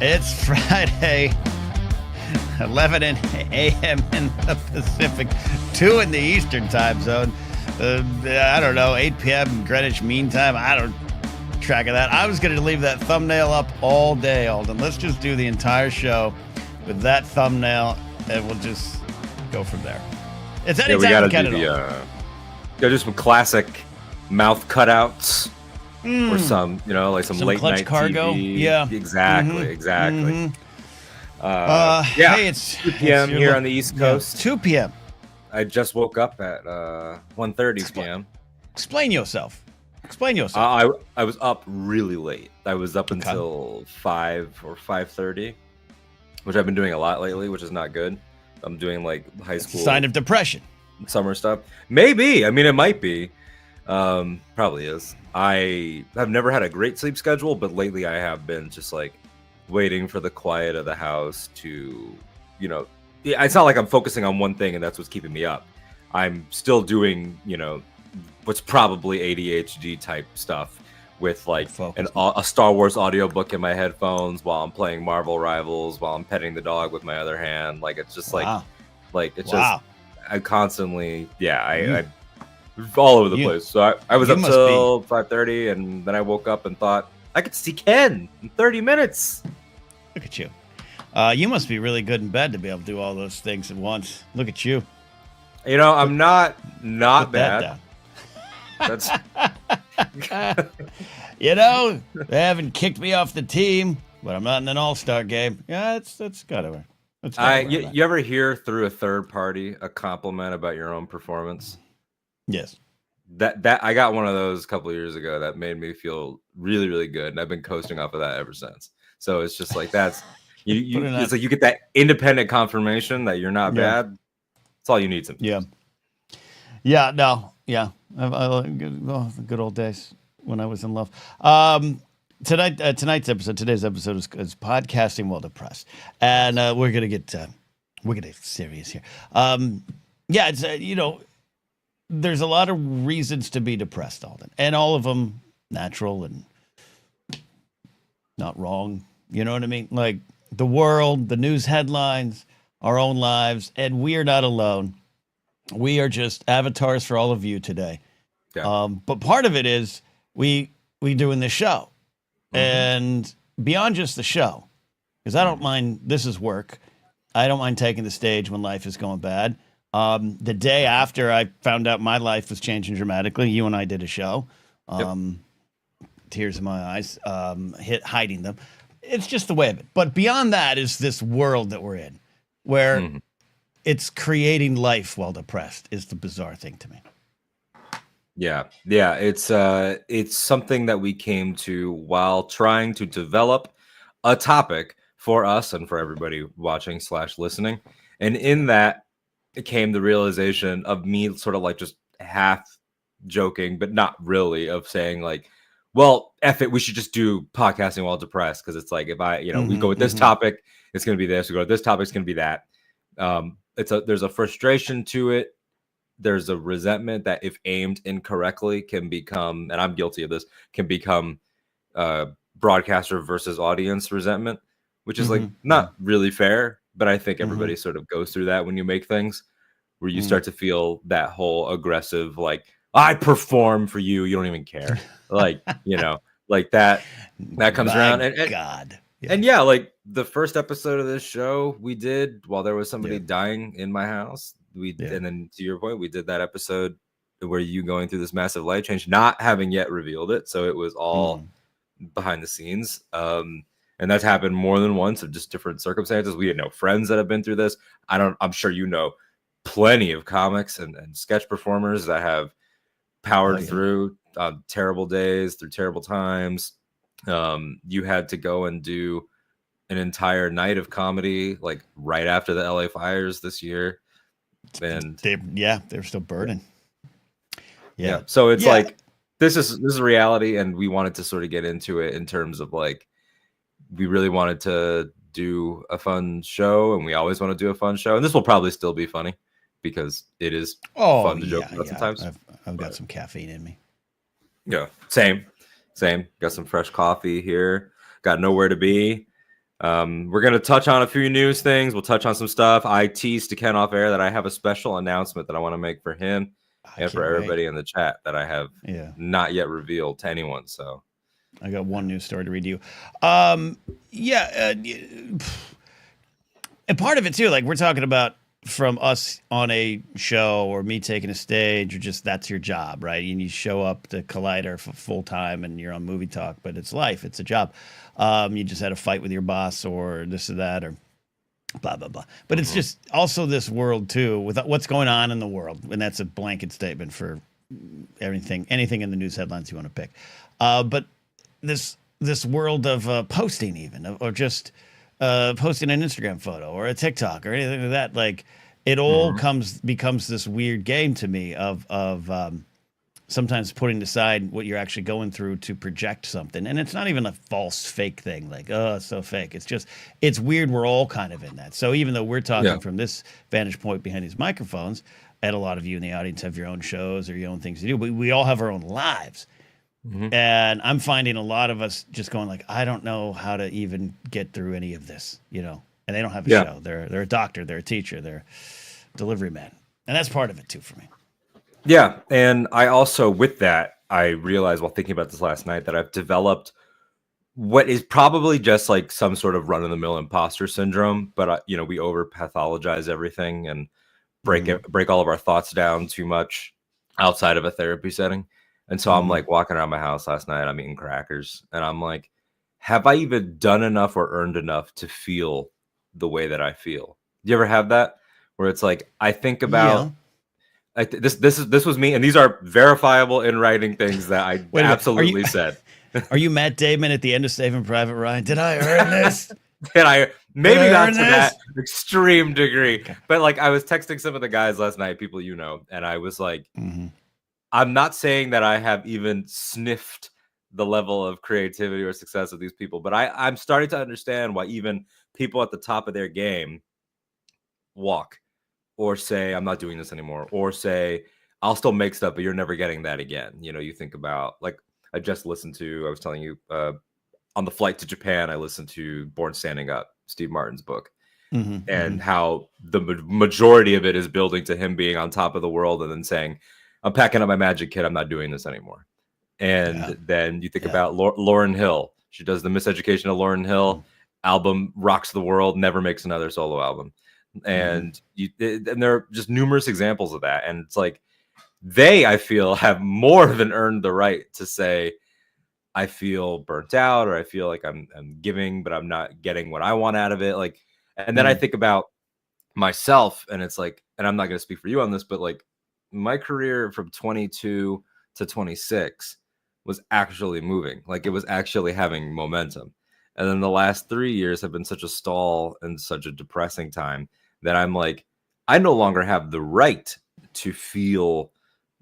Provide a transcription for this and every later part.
It's Friday, 11 a.m. in the Pacific, 2 in the Eastern time zone. I don't know, 8 p.m. Greenwich Mean Time. I don't track of that. I was going to leave that thumbnail up all day, Alden. Let's just do the entire show with that thumbnail, and we'll just go from there. It's anytime we gotta Ken do Alden. do some classic mouth cutouts. Or some, like some late Clutch night Cargo. TV. Yeah. Exactly. Hey, it's 2 p.m. here on the East Coast. 2 p.m. I just woke up at 1:30 p.m. Explain yourself. I was up really late. I was up until 5 or 5:30, which I've been doing a lot lately, which is not good. I'm doing like high school. Sign of depression. Summer stuff. Maybe. I mean, it might be. Probably is. I have never had a great sleep schedule, but lately I have been just like waiting for the quiet of the house to, it's not like I'm focusing on one thing and that's what's keeping me up. I'm still doing, what's probably ADHD type stuff with like a Star Wars audiobook in my headphones while I'm playing Marvel Rivals, while I'm petting the dog with my other hand. Like, it's just just, I constantly, I all over the place. So I was up till 5:30, and then I woke up and thought I could see Ken in 30 minutes. Look at you. You must be really good in bed to be able to do all those things at once. Look at you. I'm not Put bad. That's they haven't kicked me off the team, but I'm not in an all-star game. Yeah, that's gotta work. You ever hear through a third party a compliment about your own performance? Yes. That I got one of those a couple of years ago that made me feel really, really good, and I've been coasting off of that ever since. So it's just like it's like you get that independent confirmation that you're not bad. That's all you need sometimes. The good old days when I was in love. Today's episode is podcasting while depressed, and we're gonna get serious here. It's there's a lot of reasons to be depressed, Alden, and all of them natural and not wrong. You know what I mean? Like the world, the news headlines, our own lives, and we are not alone. We are just avatars for all of you today. Yeah. But part of it is we doing this show, and beyond just the show, because I don't mind. This is work. I don't mind taking the stage when life is going bad. The day after I found out my life was changing dramatically, you and I did a show. Tears in my eyes, hiding them. It's just the way of it. But beyond that is this world that we're in, where it's creating life while depressed is the bizarre thing to me. Yeah. It's something that we came to while trying to develop a topic for us and for everybody watching / listening. And in that, it came the realization of me sort of like just half joking, but not really, of saying like, well, F it, we should just do podcasting while depressed. Cause it's like, if we go with this topic, it's going to be this. We go with this topic, it's going to be that. There's a frustration to it. There's a resentment that if aimed incorrectly can become, and I'm guilty of this, can become broadcaster versus audience resentment, which is like not really fair. But I think everybody sort of goes through that when you make things where you start to feel that whole aggressive, like, I perform for you. You don't even care. Like, like that comes around. And God. Yeah. And like the first episode of this show we did while there was somebody dying in my house. And then to your point, we did that episode where you going through this massive life change, not having yet revealed it. So it was all behind the scenes. And that's happened more than once of just different circumstances. We had no friends that have been through this. I'm sure plenty of comics and sketch performers that have powered through terrible days, through terrible times. You had to go and do an entire night of comedy, like right after the LA fires this year. And they're still burning. Yeah. So it's like this is reality, and we wanted to sort of get into it in terms of like we really wanted to do a fun show, and we always want to do a fun show, and this will probably still be funny because it is fun to joke about sometimes. I've got some caffeine in me. Yeah, same. Got some fresh coffee here. Got nowhere to be. We're gonna touch on a few news things. We'll touch on some stuff. I teased to Ken off air that I have a special announcement that I want to make for him and for everybody in the chat that I have not yet revealed to anyone. So I got one news story to read you. And part of it too, like we're talking about from us on a show or me taking a stage or just that's your job, right? And you show up to Collider for full time and you're on Movie Talk, but it's life, it's a job. You just had a fight with your boss or this or that or blah, blah, blah. But it's just also this world too, with what's going on in the world. And that's a blanket statement for anything in the news headlines you want to pick. But this world of posting even, or just posting an Instagram photo or a TikTok or anything like that, like it all becomes this weird game to me of sometimes putting aside what you're actually going through to project something. And it's not even a false fake thing like, oh, it's so fake. It's just, it's weird. We're all kind of in that. So even though we're talking from this vantage point behind these microphones, and a lot of you in the audience have your own shows or your own things to do, but we all have our own lives. And I'm finding a lot of us just going like, I don't know how to even get through any of this, you know, and they don't have a show. They're a doctor, they're a teacher, they're a delivery man. And that's part of it too for me. Yeah. And I also, with that, I realized while thinking about this last night that I've developed what is probably just like some sort of run-of-the-mill imposter syndrome, but you know, we over pathologize everything and break all of our thoughts down too much outside of a therapy setting. And so I'm like walking around my house last night, I'm eating crackers, and I'm like, have I even done enough or earned enough to feel the way that I feel? Do you ever have that where it's like, I think about like this was me, and these are verifiable in writing things that I absolutely said. Are you Matt Damon at the end of Saving Private Ryan? Did I earn this? And I maybe not to that extreme degree, but like I was texting some of the guys last night, people you know, and I was like, I'm not saying that I have even sniffed the level of creativity or success of these people, but I'm starting to understand why even people at the top of their game walk or say, I'm not doing this anymore, or say, I'll still make stuff, but you're never getting that again. You know, you think about, like, I was telling you, on the flight to Japan, I listened to Born Standing Up, Steve Martin's book, and how the majority of it is building to him being on top of the world and then saying, I'm packing up my magic kit. I'm not doing this anymore. And then you think about Lauryn Hill. She does the Miseducation of Lauryn Hill album, rocks the world, never makes another solo album. And and there are just numerous examples of that. And it's like I feel, have more than earned the right to say, I feel burnt out, or I feel like I'm giving, but I'm not getting what I want out of it. Like, and then I think about myself, and it's like, and I'm not going to speak for you on this, but like, my career from 22 to 26 was actually moving. Like it was actually having momentum. And then the last 3 years have been such a stall and such a depressing time that I'm like, I no longer have the right to feel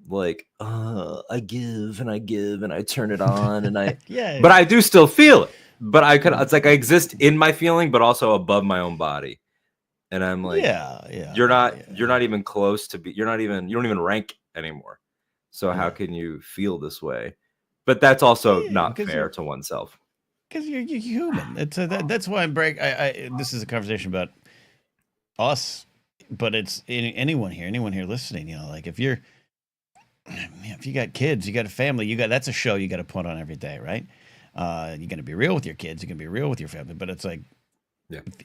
like, I give and I turn it on and I, but I do still feel it. But it's like I exist in my feeling, but also above my own body. And I'm like, you're not even close to you don't even rank anymore. So how can you feel this way? But that's also not fair to oneself. Because you're human. That's why this is a conversation about us, but it's anyone here listening, you know, like if you got kids, you got a family, that's a show you got to put on every day, right? You're going to be real with your kids, you can be real with your family, but it's like,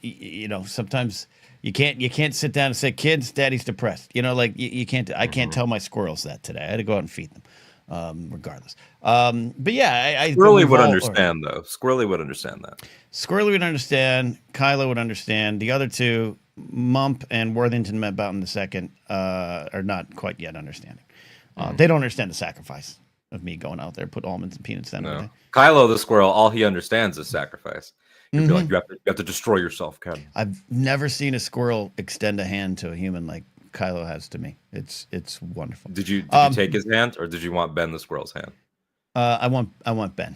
you know, sometimes you can't sit down and say, kids, daddy's depressed. You know, like you can't. I can't tell my squirrels that today. I had to go out and feed them, regardless. But yeah, Squirrely would understand though. Squirrely would understand that. Squirrely would understand. Kylo would understand. The other two, Mump and Worthington Mountbatten II, are not quite yet understanding. They don't understand the sacrifice of me going out there, put almonds and peanuts down. No. Kylo the squirrel, all he understands is sacrifice. You'd be like, you have to destroy yourself, Ken. I've never seen a squirrel extend a hand to a human like Kylo has to me. It's wonderful. Did you take his hand, or did you want Ben the squirrel's hand? I want Ben.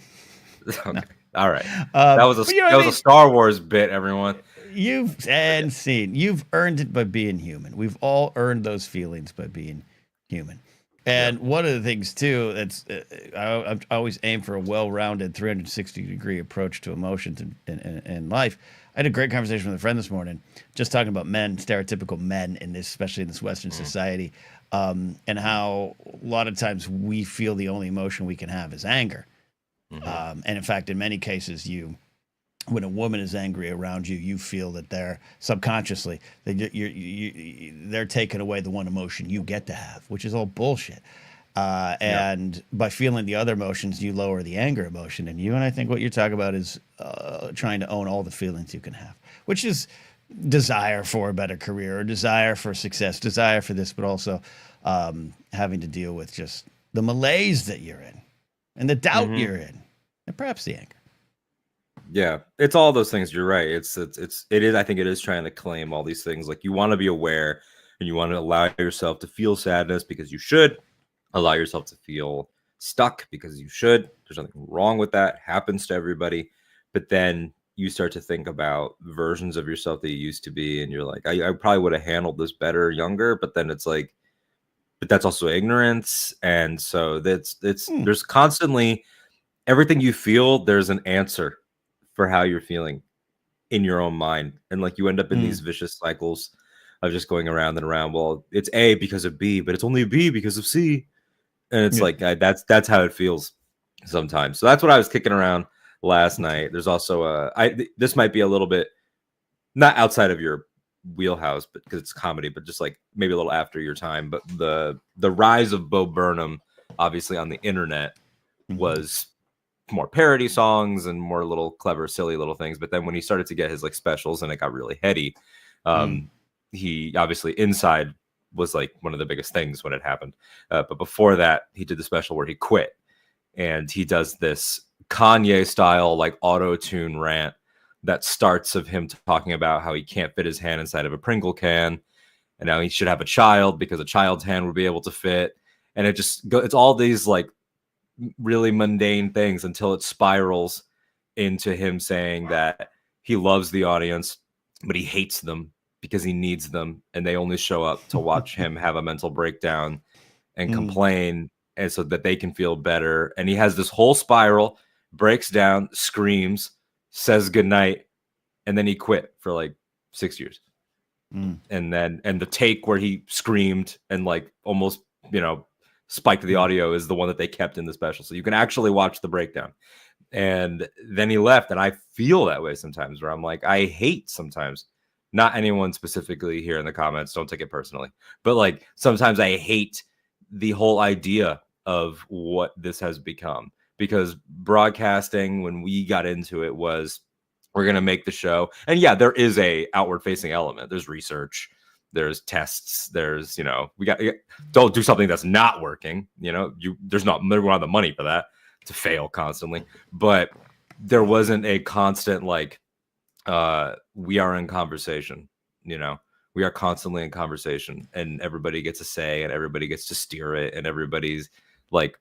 Okay. No. All right. That was a Star Wars bit, everyone. You've earned it by being human. We've all earned those feelings by being human. And one of the things too, that's I always aim for a well-rounded 360-degree approach to emotions in life. I had a great conversation with a friend this morning, just talking about men, stereotypical men in this, especially in this Western society, and how a lot of times we feel the only emotion we can have is anger. And in fact, in many cases, when a woman is angry around you, you feel that they're subconsciously they're taking away the one emotion you get to have, which is all bullshit. And by feeling the other emotions, you lower the anger emotion in you. And I think what you're talking about is trying to own all the feelings you can have, which is desire for a better career, or desire for success, desire for this, but also having to deal with just the malaise that you're in and the doubt you're in, and perhaps the anger. Yeah, it's all those things. You're right. It is. I think it is trying to claim all these things. Like, you want to be aware, and you want to allow yourself to feel sadness because you should. Allow yourself to feel stuck because you should. There's nothing wrong with that. It happens to everybody. But then you start to think about versions of yourself that you used to be, and you're like, I probably would have handled this better younger. But then it's like, but that's also ignorance. And so there's constantly everything you feel. There's an answer for how you're feeling in your own mind, and like you end up in these vicious cycles of just going around and around. Well, it's A because of B, but it's only B because of C, and it's like that's how it feels sometimes. So that's what I was kicking around last night. There's also this might be a little bit not outside of your wheelhouse, but because it's comedy, but just like maybe a little after your time. But the rise of Bo Burnham, obviously on the internet, was more parody songs and more little clever, silly little things. But then when he started to get his like specials and it got really heady, he obviously Inside was like one of the biggest things when it happened. But before that, he did the special where he quit, and he does this Kanye style like auto-tune rant that starts of him talking about how he can't fit his hand inside of a Pringle can, and now he should have a child because a child's hand would be able to fit. And it's all these like really mundane things until it spirals into him saying that he loves the audience, but he hates them because he needs them, and they only show up to watch him have a mental breakdown and complain, and so that they can feel better. And he has this whole spiral, breaks down, screams, says goodnight, and then he quit for like 6 years. And the take where he screamed and like almost, spiked the audio is the one that they kept in the special, so you can actually watch the breakdown. And then he left, and I feel that way sometimes, where I'm like, I hate sometimes, not anyone specifically here in the comments, don't take it personally, but like sometimes I hate the whole idea of what this has become, because broadcasting, when we got into it, was we're going to make the show. And yeah, there is a outward facing element. There's research, there's tests, there's, don't do something that's not working. They don't have the money for that to fail constantly. But there wasn't a constant, like, we are in conversation, we are constantly in conversation, and everybody gets a say, and everybody gets to steer it, and everybody's like,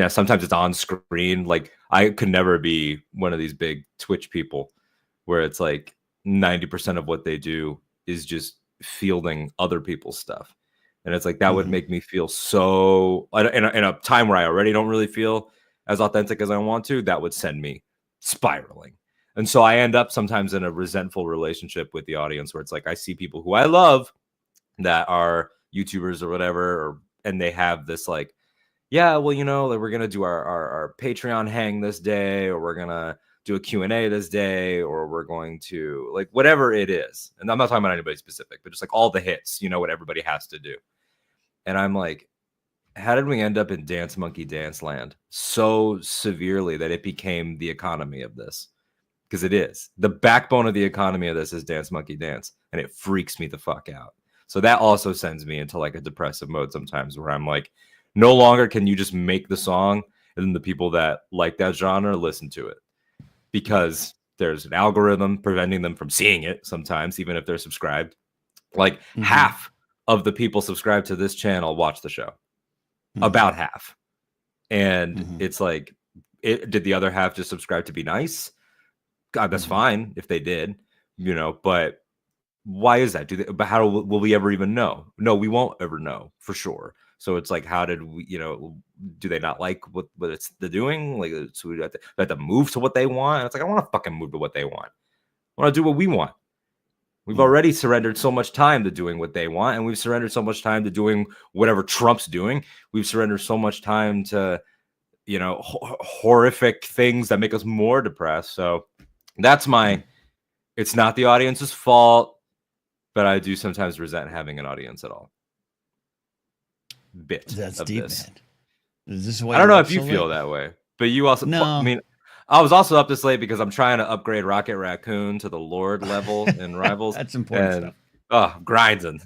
sometimes it's on screen. Like, I could never be one of these big Twitch people where it's like 90% of what they do is just fielding other people's stuff. And it's like, that would make me feel so, in a time where I already don't really feel as authentic as I want to, that would send me spiraling. And so I end up sometimes in a resentful relationship with the audience, where it's like, I see people who I love that are YouTubers or whatever, and they have this like, yeah, well, like, we're going to do our Patreon hang this day, or we're going to do a Q&A this day, or we're going to, like, whatever it is. And I'm not talking about anybody specific, but just like all the hits, what everybody has to do. And I'm like, how did we end up in Dance Monkey Dance Land so severely that it became the economy of this? Because it is. The backbone of the economy of this is Dance Monkey Dance, and it freaks me the fuck out. So that also sends me into like a depressive mode sometimes, where I'm like, no longer can you just make the song and then the people that like that genre listen to it, because there's an algorithm preventing them from seeing it sometimes, even if they're subscribed. Like half of the people subscribed to this channel watch the show. Mm-hmm. About half. And Mm-hmm. it's like, did the other half just subscribe to be nice? God, that's Mm-hmm. fine if they did, but why is that? But how will we ever even know? No, we won't ever know for sure. So it's like, how did we, do they not like what they're doing? Like, so we have to move to what they want. And it's like, I want to fucking move to what they want. I want to do what we want. We've already surrendered so much time to doing what they want, and we've surrendered so much time to doing whatever Trump's doing. We've surrendered so much time to, horrific things that make us more depressed. So that's it's not the audience's fault, but I do sometimes resent having an audience at all. That's deep, man. Is this I don't know if you feel that way, but you also, no. I mean, I was also up this late because I'm trying to upgrade Rocket Raccoon to the Lord level in Rivals. That's important and, stuff. grinding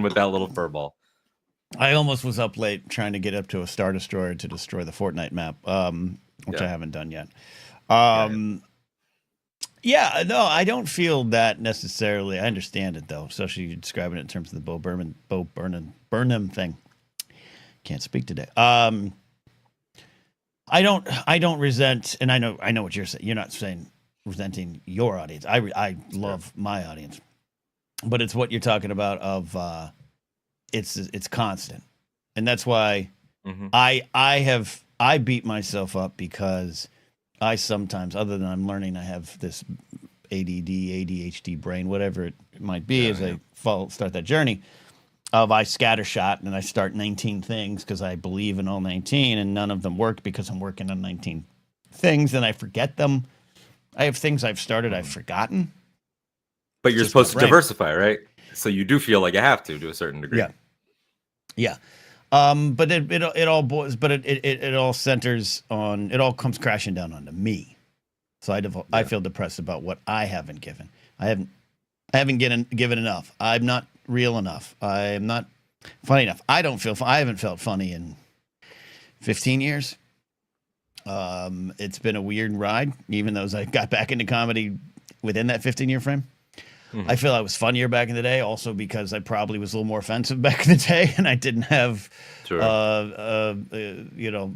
with that little furball. I almost was up late trying to get up to a Star Destroyer to destroy the Fortnite map, which I haven't done yet. Yeah, no, I don't feel that necessarily. I understand it though, especially you're describing it in terms of the Bo Burnham thing. Can't speak today. I don't resent, and I know what you're saying. You're not saying resenting your audience. I love my audience, but it's what you're talking about of it's constant, and that's why I beat myself up because I sometimes, other than I'm learning, I have this ADD, ADHD brain, whatever it might be, I start that journey. I scattershot and I start 19 things because I believe in all 19, and none of them work because I'm working on 19 things and I forget them. I have things I've started I've forgotten. But you're supposed to diversify, right? So you do feel like you have to a certain degree. Yeah. But it all boils, but it all centers on, it all comes crashing down onto me. So I feel depressed about what I haven't given. I haven't given enough. I'm not real enough. I'm not funny enough. I haven't felt funny in 15 years. It's been a weird ride, even though I got back into comedy within that 15-year frame. I feel I was funnier back in the day, also because I probably was a little more offensive back in the day, and I didn't have,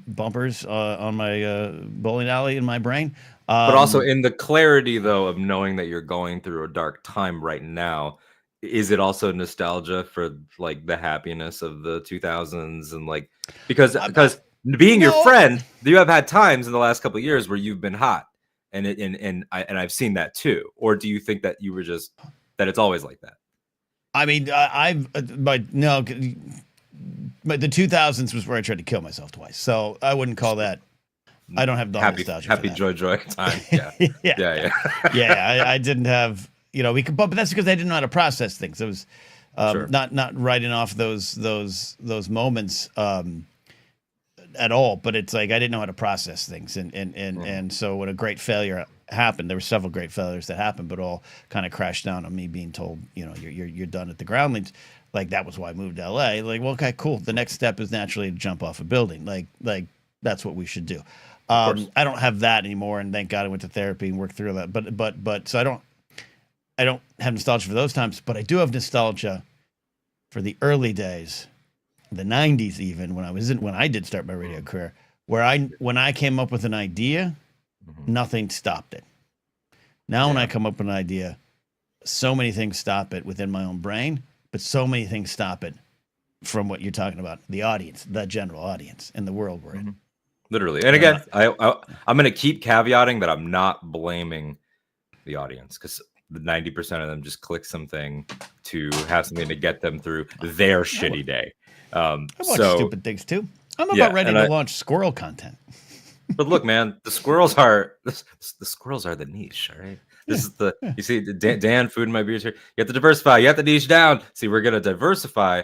bumpers on my bowling alley in my brain. But also in the clarity, though, of knowing that you're going through a dark time right now, is it also nostalgia for like the happiness of the 2000s and like because being your friend, you have had times in the last couple of years where you've been hot, and I've seen that too. Or do you think that you were just that it's always like that? I mean, but the 2000s was where I tried to kill myself twice, so I wouldn't call that. I don't have the nostalgia. Happy joy time. Yeah. I didn't have, but that's because I didn't know how to process things. It was not writing off those moments at all. But it's like I didn't know how to process things, and so when a great failure happened, there were several great failures that happened, but all kind of crashed down on me being told, you're done at the groundlings. Like that was why I moved to LA. Like, well, okay, cool. The next step is naturally to jump off a building. Like that's what we should do. I don't have that anymore, and thank God I went to therapy and worked through that. But so I don't have nostalgia for those times, but I do have nostalgia for the early days, the 90s, even when I did start my radio career, where when I came up with an idea, nothing stopped it. Now when I come up with an idea, so many things stop it within my own brain, but so many things stop it from what you're talking about, the audience, the general audience, and the world we're in. Literally. And again, I'm going to keep caveating that I'm not blaming the audience, because 90% of them just click something to have something to get them through their shitty day. I watch stupid things too. I'm about ready to launch squirrel content. But look, man, the squirrels are the niche, all right? This is you see, Dan, food in my beers here. You have to diversify. You have to niche down. See, we're going to diversify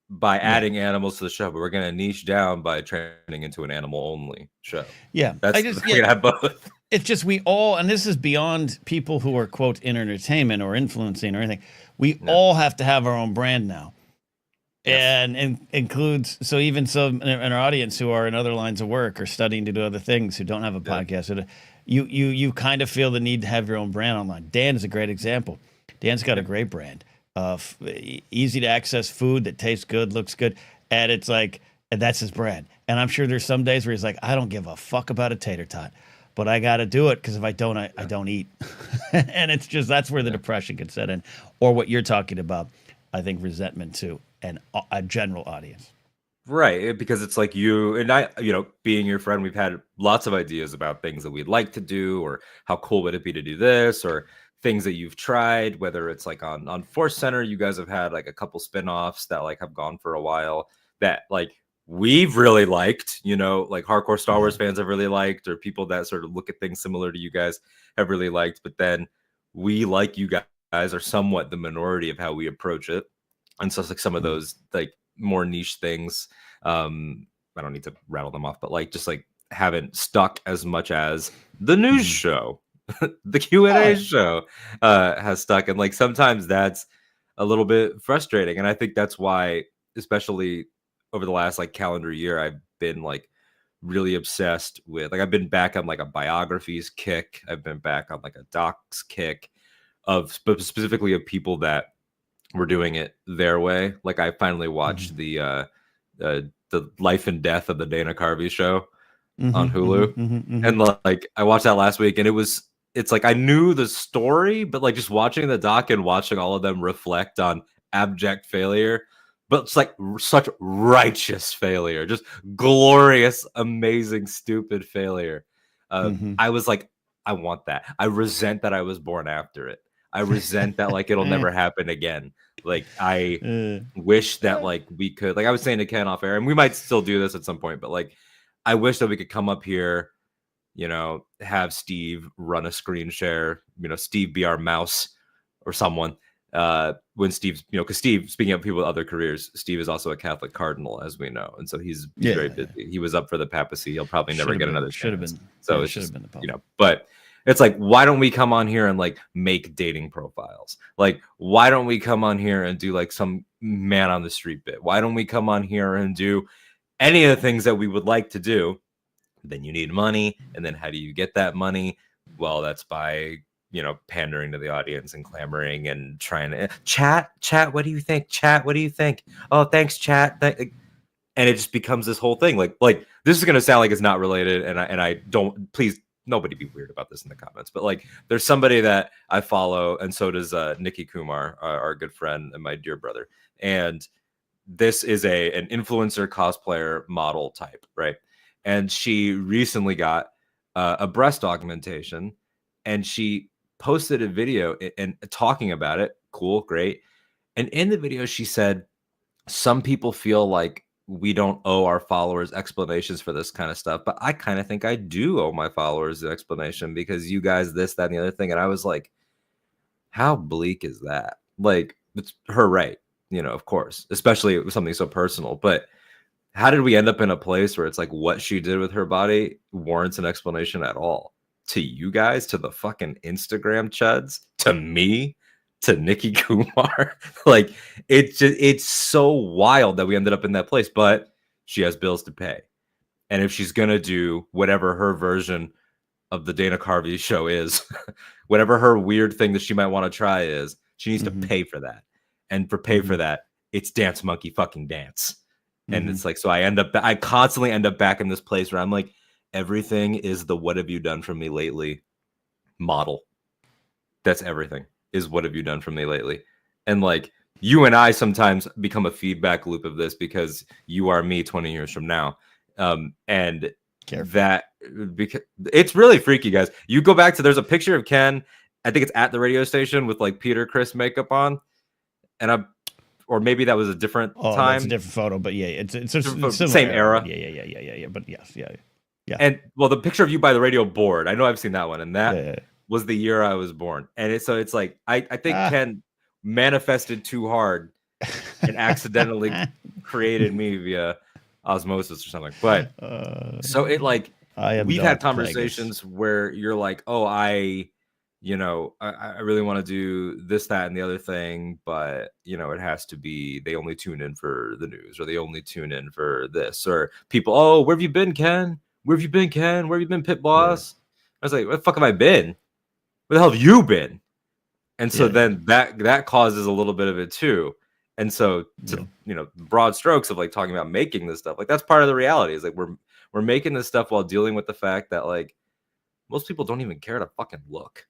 by adding animals to the show, but we're going to niche down by turning into an animal-only show. Yeah. We're going to have both. It's just we all, and this is beyond people who are, quote, in entertainment or influencing or anything. We all have to have our own brand now. Yes. And includes, so even some in our audience who are in other lines of work or studying to do other things, who don't have a podcast, you kind of feel the need to have your own brand online. Dan is a great example. Dan's got a great brand. easy to access food that tastes good, looks good, and it's like, and that's his brand. And I'm sure there's some days where he's like, I don't give a fuck about a tater tot, but I got to do it because if I don't, I don't eat. And it's just that's where the depression can set in, or what you're talking about. I think resentment too, and a general audience. Right, because it's like you and I, being your friend, we've had lots of ideas about things that we'd like to do, or how cool would it be to do this, or things that you've tried, whether it's like on Force Center, you guys have had like a couple spin-offs that like have gone for a while that like we've really liked, like hardcore Star Wars fans have really liked, or people that sort of look at things similar to you guys have really liked, but then we, like you guys, are somewhat the minority of how we approach it. And so it's like some of those like more niche things, I don't need to rattle them off, but like just like haven't stuck as much as the news show, the Q&A show has stuck. And like sometimes that's a little bit frustrating. And I think that's why, especially over the last like calendar year, I've been like really obsessed with, like, I've been back on like a biographies kick. I've been back on like a docs kick of specifically of people that were doing it their way. Like I finally watched the Life and Death of the Dana Carvey show on Hulu, and like I watched that last week, and it's like I knew the story, but like just watching the doc and watching all of them reflect on abject failure, but it's like such righteous failure, just glorious, amazing, stupid failure. I was like, I want that. I resent that I was born after it. I resent that like it'll never happen again. Like I wish that like we could, like I was saying to Ken off air, and we might still do this at some point, but like I wish that we could come up here, have Steve run a screen share, Steve be our mouse or someone. When Steve's, because Steve, speaking of people with other careers, Steve is also a Catholic cardinal, as we know, and so he's very busy. He was up for the papacy. He'll probably never get another chance. Should have been. So it should have been the Pope. But it's like, why don't we come on here and like make dating profiles? Like, why don't we come on here and do like some man on the street bit? Why don't we come on here and do any of the things that we would like to do? Then you need money. And then how do you get that money? Well, that's by, pandering to the audience and clamoring and trying to chat. What do you think? Chat. What do you think? Oh, thanks, chat. And it just becomes this whole thing. Like this is going to sound like it's not related. And I don't, please, nobody be weird about this in the comments, but like there's somebody that I follow, and so does Nikki Kumar, our good friend and my dear brother. And this is an influencer cosplayer model type, right? And she recently got a breast augmentation, and she posted a video and talking about it. Cool, great. And in the video, she said, some people feel like we don't owe our followers explanations for this kind of stuff, but I kind of think I do owe my followers an explanation because you guys this, that, and the other thing. And I was like, how bleak is that? Like, it's her right, of course, especially with something so personal. But how did we end up in a place where it's like what she did with her body warrants an explanation at all? To you guys, to the fucking Instagram chuds, to me, to Nikki Kumar. Like it's so wild that we ended up in that place, but she has bills to pay. And if she's going to do whatever her version of the Dana Carvey show is, whatever her weird thing that she might want to try is, she needs to pay for that. And for that, it's Dance Monkey fucking dance. And it's like, so I constantly end up back in this place where I'm like, everything is the what have you done for me lately model. That's everything. Is what have you done for me lately? And like you and I sometimes become a feedback loop of this because you are me 20 years from now. And Careful. That because it's really freaky, guys. You go back to, there's a picture of Ken, I think it's at the radio station with like Peter Criss makeup on, and or maybe that was a different time. That's a different photo, but yeah, it's a same era. Yeah. But yes, yeah. And well, the picture of you by the radio board, I know I've seen that one, and that was the year I was born. And it's like I think Ken manifested too hard and accidentally created me via osmosis or something. But so it like we've had conversations where you're like, oh, I really want to do this, that, and the other thing, but it has to be, they only tune in for the news, or they only tune in for this, or people, oh, where have you been, Ken? Where have you been, Ken? Where have you been, Pit Boss? I was like, where the fuck have I been? Where the hell have you been? And so then that causes a little bit of it too. And so to broad strokes of like talking about making this stuff, like that's part of the reality is like we're making this stuff while dealing with the fact that like most people don't even care to fucking look.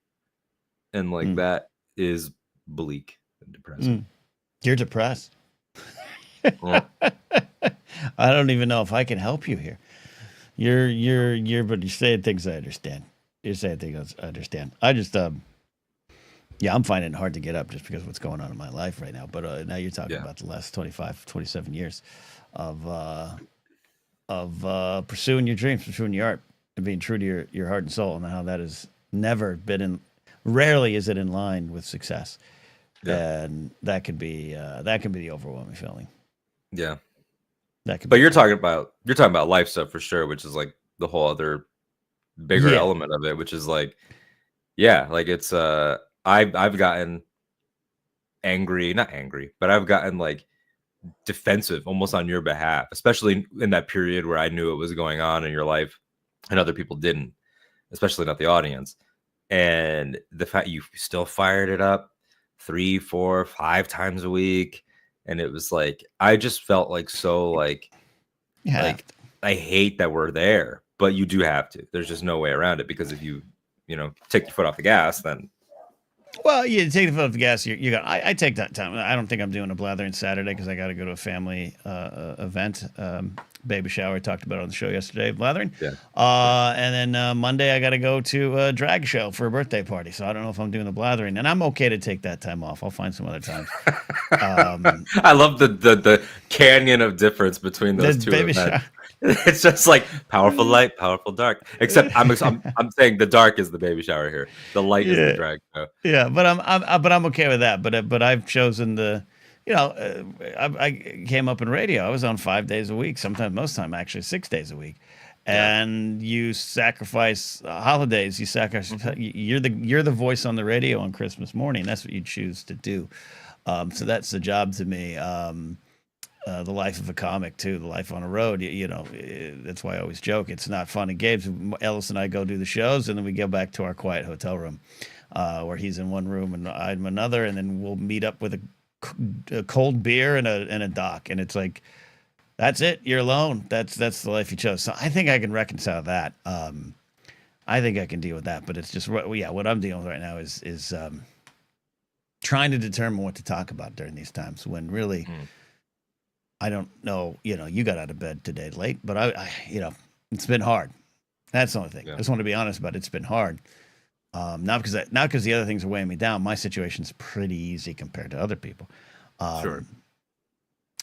And like that is bleak and depressing. You're depressed. Well, I don't even know if I can help you here. But you're saying things I understand. You're saying things I understand. I just yeah, I'm finding it hard to get up just because of what's going on in my life right now. But now you're talking about the last 25, 27 years of pursuing your dreams, pursuing your art, and being true to your heart and soul, and how that has never been rarely is it in line with success. Yeah. And that could be the overwhelming feeling. Yeah. That could but you're talking about life stuff for sure, which is like the whole other bigger element of it, which is like, like it's I've gotten not angry, but I've gotten like defensive almost on your behalf, especially in that period where I knew it was going on in your life and other people didn't, especially not the audience. And the fact you still fired it up 3, 4, 5 times a week. And it was like, I just felt like so like I hate that we're there, but you do have to. There's just no way around it, because if you take your foot off the gas, then. Well, you take the foot off the gas. You got. I take that time. I don't think I'm doing a blathering Saturday because I got to go to a family event, baby shower. I talked about it on the show yesterday, blathering. Yeah. And then Monday I got to go to a drag show for a birthday party. So I don't know if I'm doing the blathering, and I'm okay to take that time off. I'll find some other times. I love the canyon of difference between those two events. Shower. It's just like powerful light, powerful dark. Except I'm saying the dark is the baby shower here. The light is the drag show. Yeah, but I'm okay with that. But I've chosen I came up in radio. I was on 5 days a week, sometimes most time actually 6 days a week. And you sacrifice holidays. You sacrifice. You're the voice on the radio on Christmas morning. That's what you choose to do. So that's the job to me. The life of a comic too, the life on a road. That's why I always joke. It's not fun and games. Ellis and I go do the shows, and then we go back to our quiet hotel room, where he's in one room and I'm another, and then we'll meet up with a cold beer and a doc, and it's like, that's it. You're alone. That's the life you chose. So I think I can reconcile that. I think I can deal with that. But it's just what I'm dealing with right now is trying to determine what to talk about during these times when really. I don't know, you got out of bed today late, but I it's been hard. That's the only thing. I just want to be honest about it. It's been hard. Not because the other things are weighing me down. My situation's pretty easy compared to other people. Sure.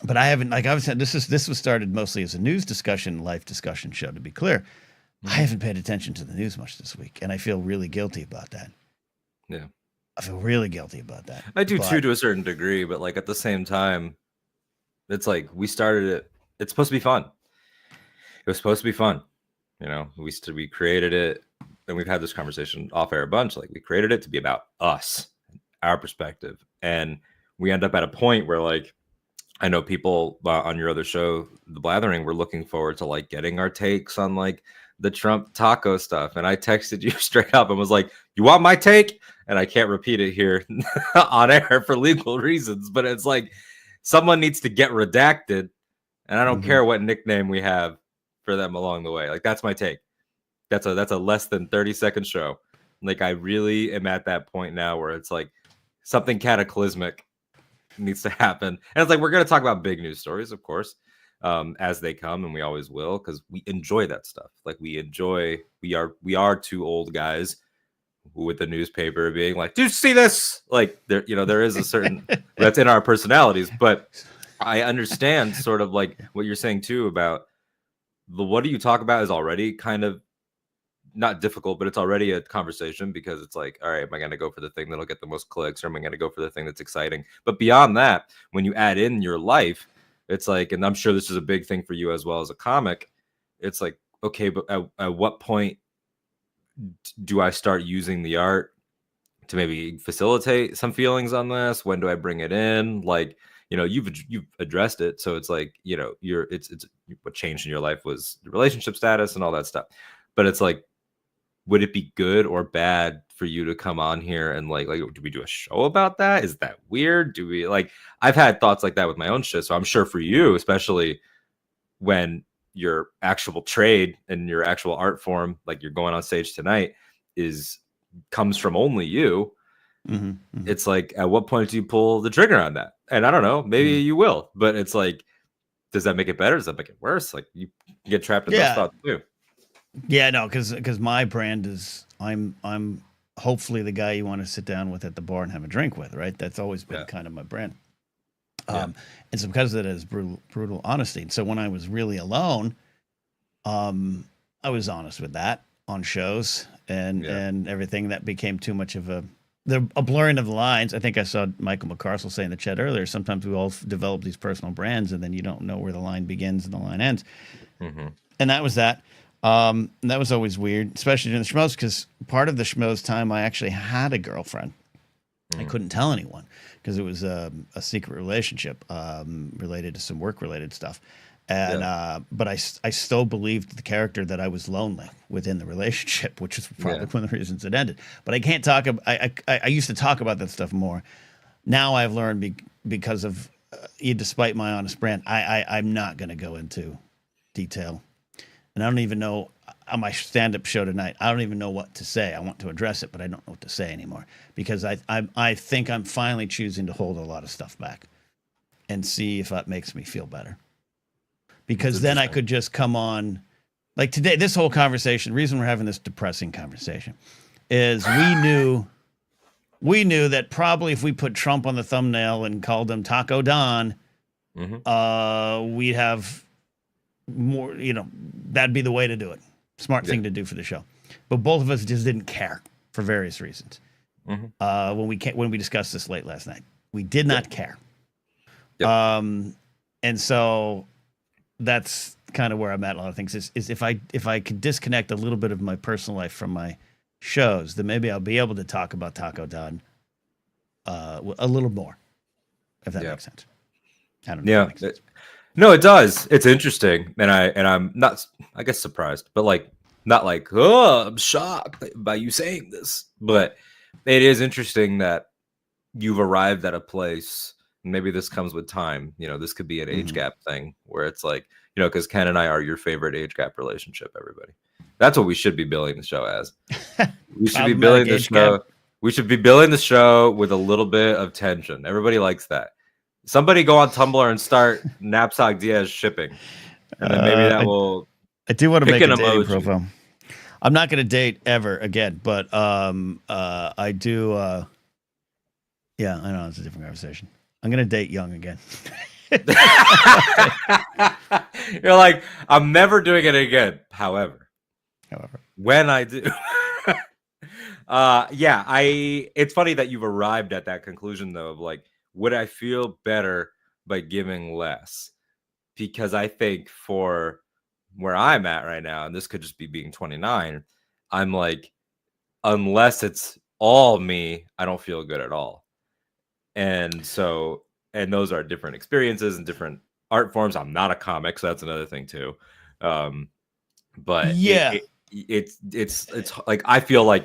But I haven't, like I was saying, this was started mostly as a news discussion, life discussion show, to be clear. I haven't paid attention to the news much this week, and I feel really guilty about that. Yeah. I feel really guilty about that. I do too, to a certain degree, but like at the same time, it's like we started it. It's supposed to be fun. It was supposed to be fun. We created it, and we've had this conversation off air a bunch. Like we created it to be about us, our perspective, and we end up at a point where, like, I know people on your other show, The Blathering, were looking forward to like getting our takes on like the Trump taco stuff, and I texted you straight up and was like, "You want my take?" And I can't repeat it here on air for legal reasons, but it's like. Someone needs to get redacted, and I don't care what nickname we have for them along the way. Like that's my take. That's a less than 30-second show. Like I really am at that point now where it's like something cataclysmic needs to happen, and it's like we're gonna talk about big news stories, of course, as they come, and we always will, because we enjoy that stuff. Like we are two old guys with the newspaper being like, "Do you see this?" Like there is a certain that's in our personalities, but I understand sort of like what you're saying too about what do you talk about is already kind of not difficult, but it's already a conversation, because it's like, all right, am I going to go for the thing that'll get the most clicks, or am I going to go for the thing that's exciting? But beyond that, when you add in your life, it's like, and I'm sure this is a big thing for you as well as a comic. It's like, okay, but at what point do I start using the art to maybe facilitate some feelings on this? When do I bring it in? Like, you've addressed it. So it's like, it's what changed in your life was the relationship status and all that stuff. But it's like, would it be good or bad for you to come on here and like do we do a show about that? Is that weird? Do we like, I've had thoughts like that with my own shit. So I'm sure for you, especially when your actual trade and your actual art form, like you're going on stage tonight, comes from only you. It's like, at what point do you pull the trigger on that? And I don't know, maybe you will, but it's like, does that make it better? Does that make it worse? Like, you get trapped in those thoughts too. Yeah, no, because my brand is, I'm hopefully the guy you want to sit down with at the bar and have a drink with, right? That's always been kind of my brand. And so because of that is brutal honesty. And so when I was really alone, I was honest with that on shows and everything. That became too much of a blurring of the lines. I think I saw Michael McCarcel say in the chat earlier, sometimes we all develop these personal brands and then you don't know where the line begins and the line ends. And that was that. And that was always weird, especially during the schmoes, because part of the schmoes time I actually had a girlfriend. I couldn't tell anyone because it was a secret relationship related to some work-related stuff. And but I still believed the character that I was lonely within the relationship, which is probably one of the reasons it ended. But I can't talk about. I used to talk about that stuff more. Now I've learned because of despite my honest brand, I'm not going to go into detail, and I don't even know on my stand-up show tonight. I don't even know what to say. I want to address it, but I don't know what to say anymore because I think I'm finally choosing to hold a lot of stuff back and see if that makes me feel better. Because then I could just come on, like today, this whole conversation, the reason we're having this depressing conversation is we knew that probably if we put Trump on the thumbnail and called him Taco Don, we'd have more, that'd be the way to do it. Smart thing to do for the show. But both of us just didn't care for various reasons. When we discussed this late last night, we did not care. And so that's kind of where I'm at. A lot of things is if I could disconnect a little bit of my personal life from my shows, then maybe I'll be able to talk about Taco Don a little more, if that makes sense. I don't know. If that makes sense. No, it does. It's interesting, and I'm not, I guess, surprised, but like not like, oh, I'm shocked by you saying this, but it is interesting that you've arrived at a place. Maybe this comes with time. This could be an age gap thing where it's like, because Ken and I are your favorite age gap relationship. Everybody, that's what we should be billing the show as. We should be billing the show. We should be billing the show with a little bit of tension. Everybody likes that. Somebody go on Tumblr and start Knapsack Diaz shipping, and then maybe that will. I do want to make a dating profile. I'm not going to date ever again, but I do. Yeah, I know it's a different conversation. I'm going to date young again. You're like, I'm never doing it again. However, when I do, it's funny that you've arrived at that conclusion though, of like, would I feel better by giving less? Because I think for where I'm at right now, and this could just be being 29, I'm like, unless it's all me, I don't feel good at all. And so, and those are different experiences and different art forms. I'm not a comic, so that's another thing too. But it's like, I feel like,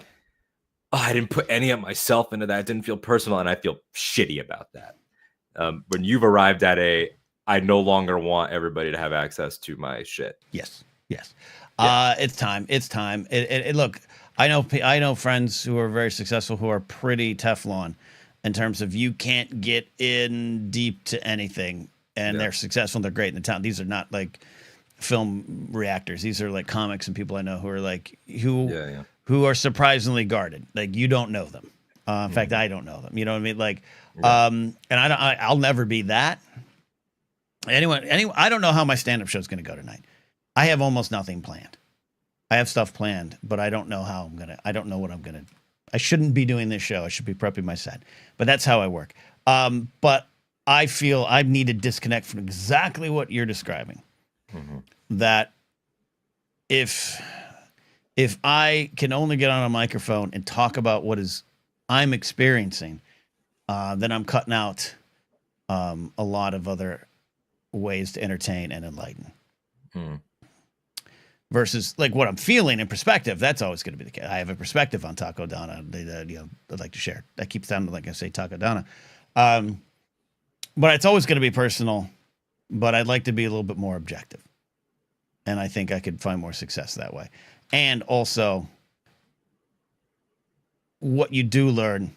I didn't put any of myself into that. It didn't feel personal, and I feel shitty about that. When you've arrived at I no longer want everybody to have access to my shit. Yes. It's time. Look, I know friends who are very successful who are pretty Teflon in terms of you can't get in deep to anything, and they're successful and they're great in the town. These are not like film reactors. These are like comics and people I know who are like who are surprisingly guarded. Like you don't know them. In fact, I don't know them. You know what I mean? Like, and I'll never be that. Anyway, I don't know how my stand-up show is going to go tonight. I have almost nothing planned. I have stuff planned, but I don't know how I don't know what I'm going to. I shouldn't be doing this show. I should be prepping my set, but that's how I work. But I feel I need to disconnect from exactly what you're describing. That if I can only get on a microphone and talk about what I'm experiencing, then I'm cutting out a lot of other ways to entertain and enlighten. versus like what I'm feeling in perspective. That's always going to be the case. I have a perspective on Taco Donna I'd like to share. That keeps sounding like I say Taco Donna. But it's always going to be personal, but I'd like to be a little bit more objective. And I think I could find more success that way. And also, what you do learn,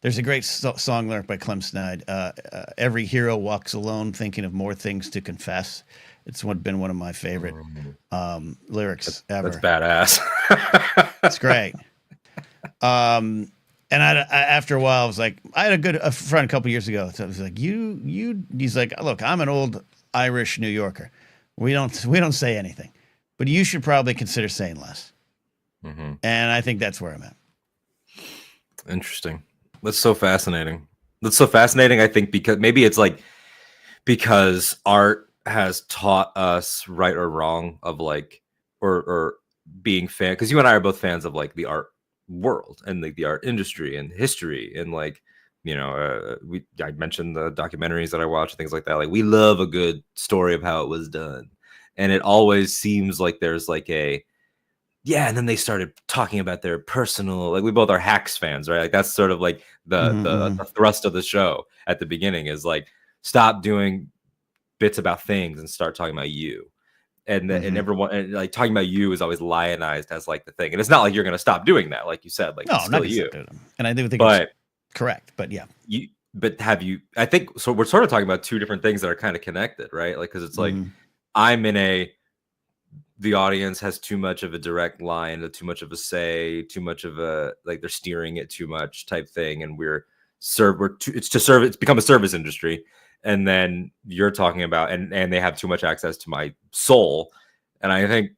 there's a great song lyric by Clem Snide. Every hero walks alone thinking of more things to confess. It's been one of my favorite lyrics ever. That's badass. It's great. And I after a while, I was like, I had a friend a couple years ago. So I was like, he's like, look, I'm an old Irish New Yorker. We don't say anything, but you should probably consider saying less. Mm-hmm. And I think that's where I'm at. Interesting. That's so fascinating. I think because art has taught us right or wrong of like, or being fan, because you and I are both fans of like the art world and like the art industry and history and like, I mentioned the documentaries that I watch and things like that. Like we love a good story of how it was done. And it always seems like there's like and then they started talking about their personal, like we both are Hacks fans, right? Like that's sort of like the thrust of the show at the beginning is like, stop doing bits about things and start talking about you. And and everyone, and like talking about you is always lionized as like the thing. And it's not like you're going to stop doing that. Like you said, like, no, it's still you. And I do think it's correct, but yeah. I think, so we're sort of talking about two different things that are kind of connected, right? Like, cause it's like, I'm in the audience has too much of a direct line, too much of a say, too much of a, like they're steering it too much type thing. And it's become a service industry. And then you're talking about, and they have too much access to my soul. And I think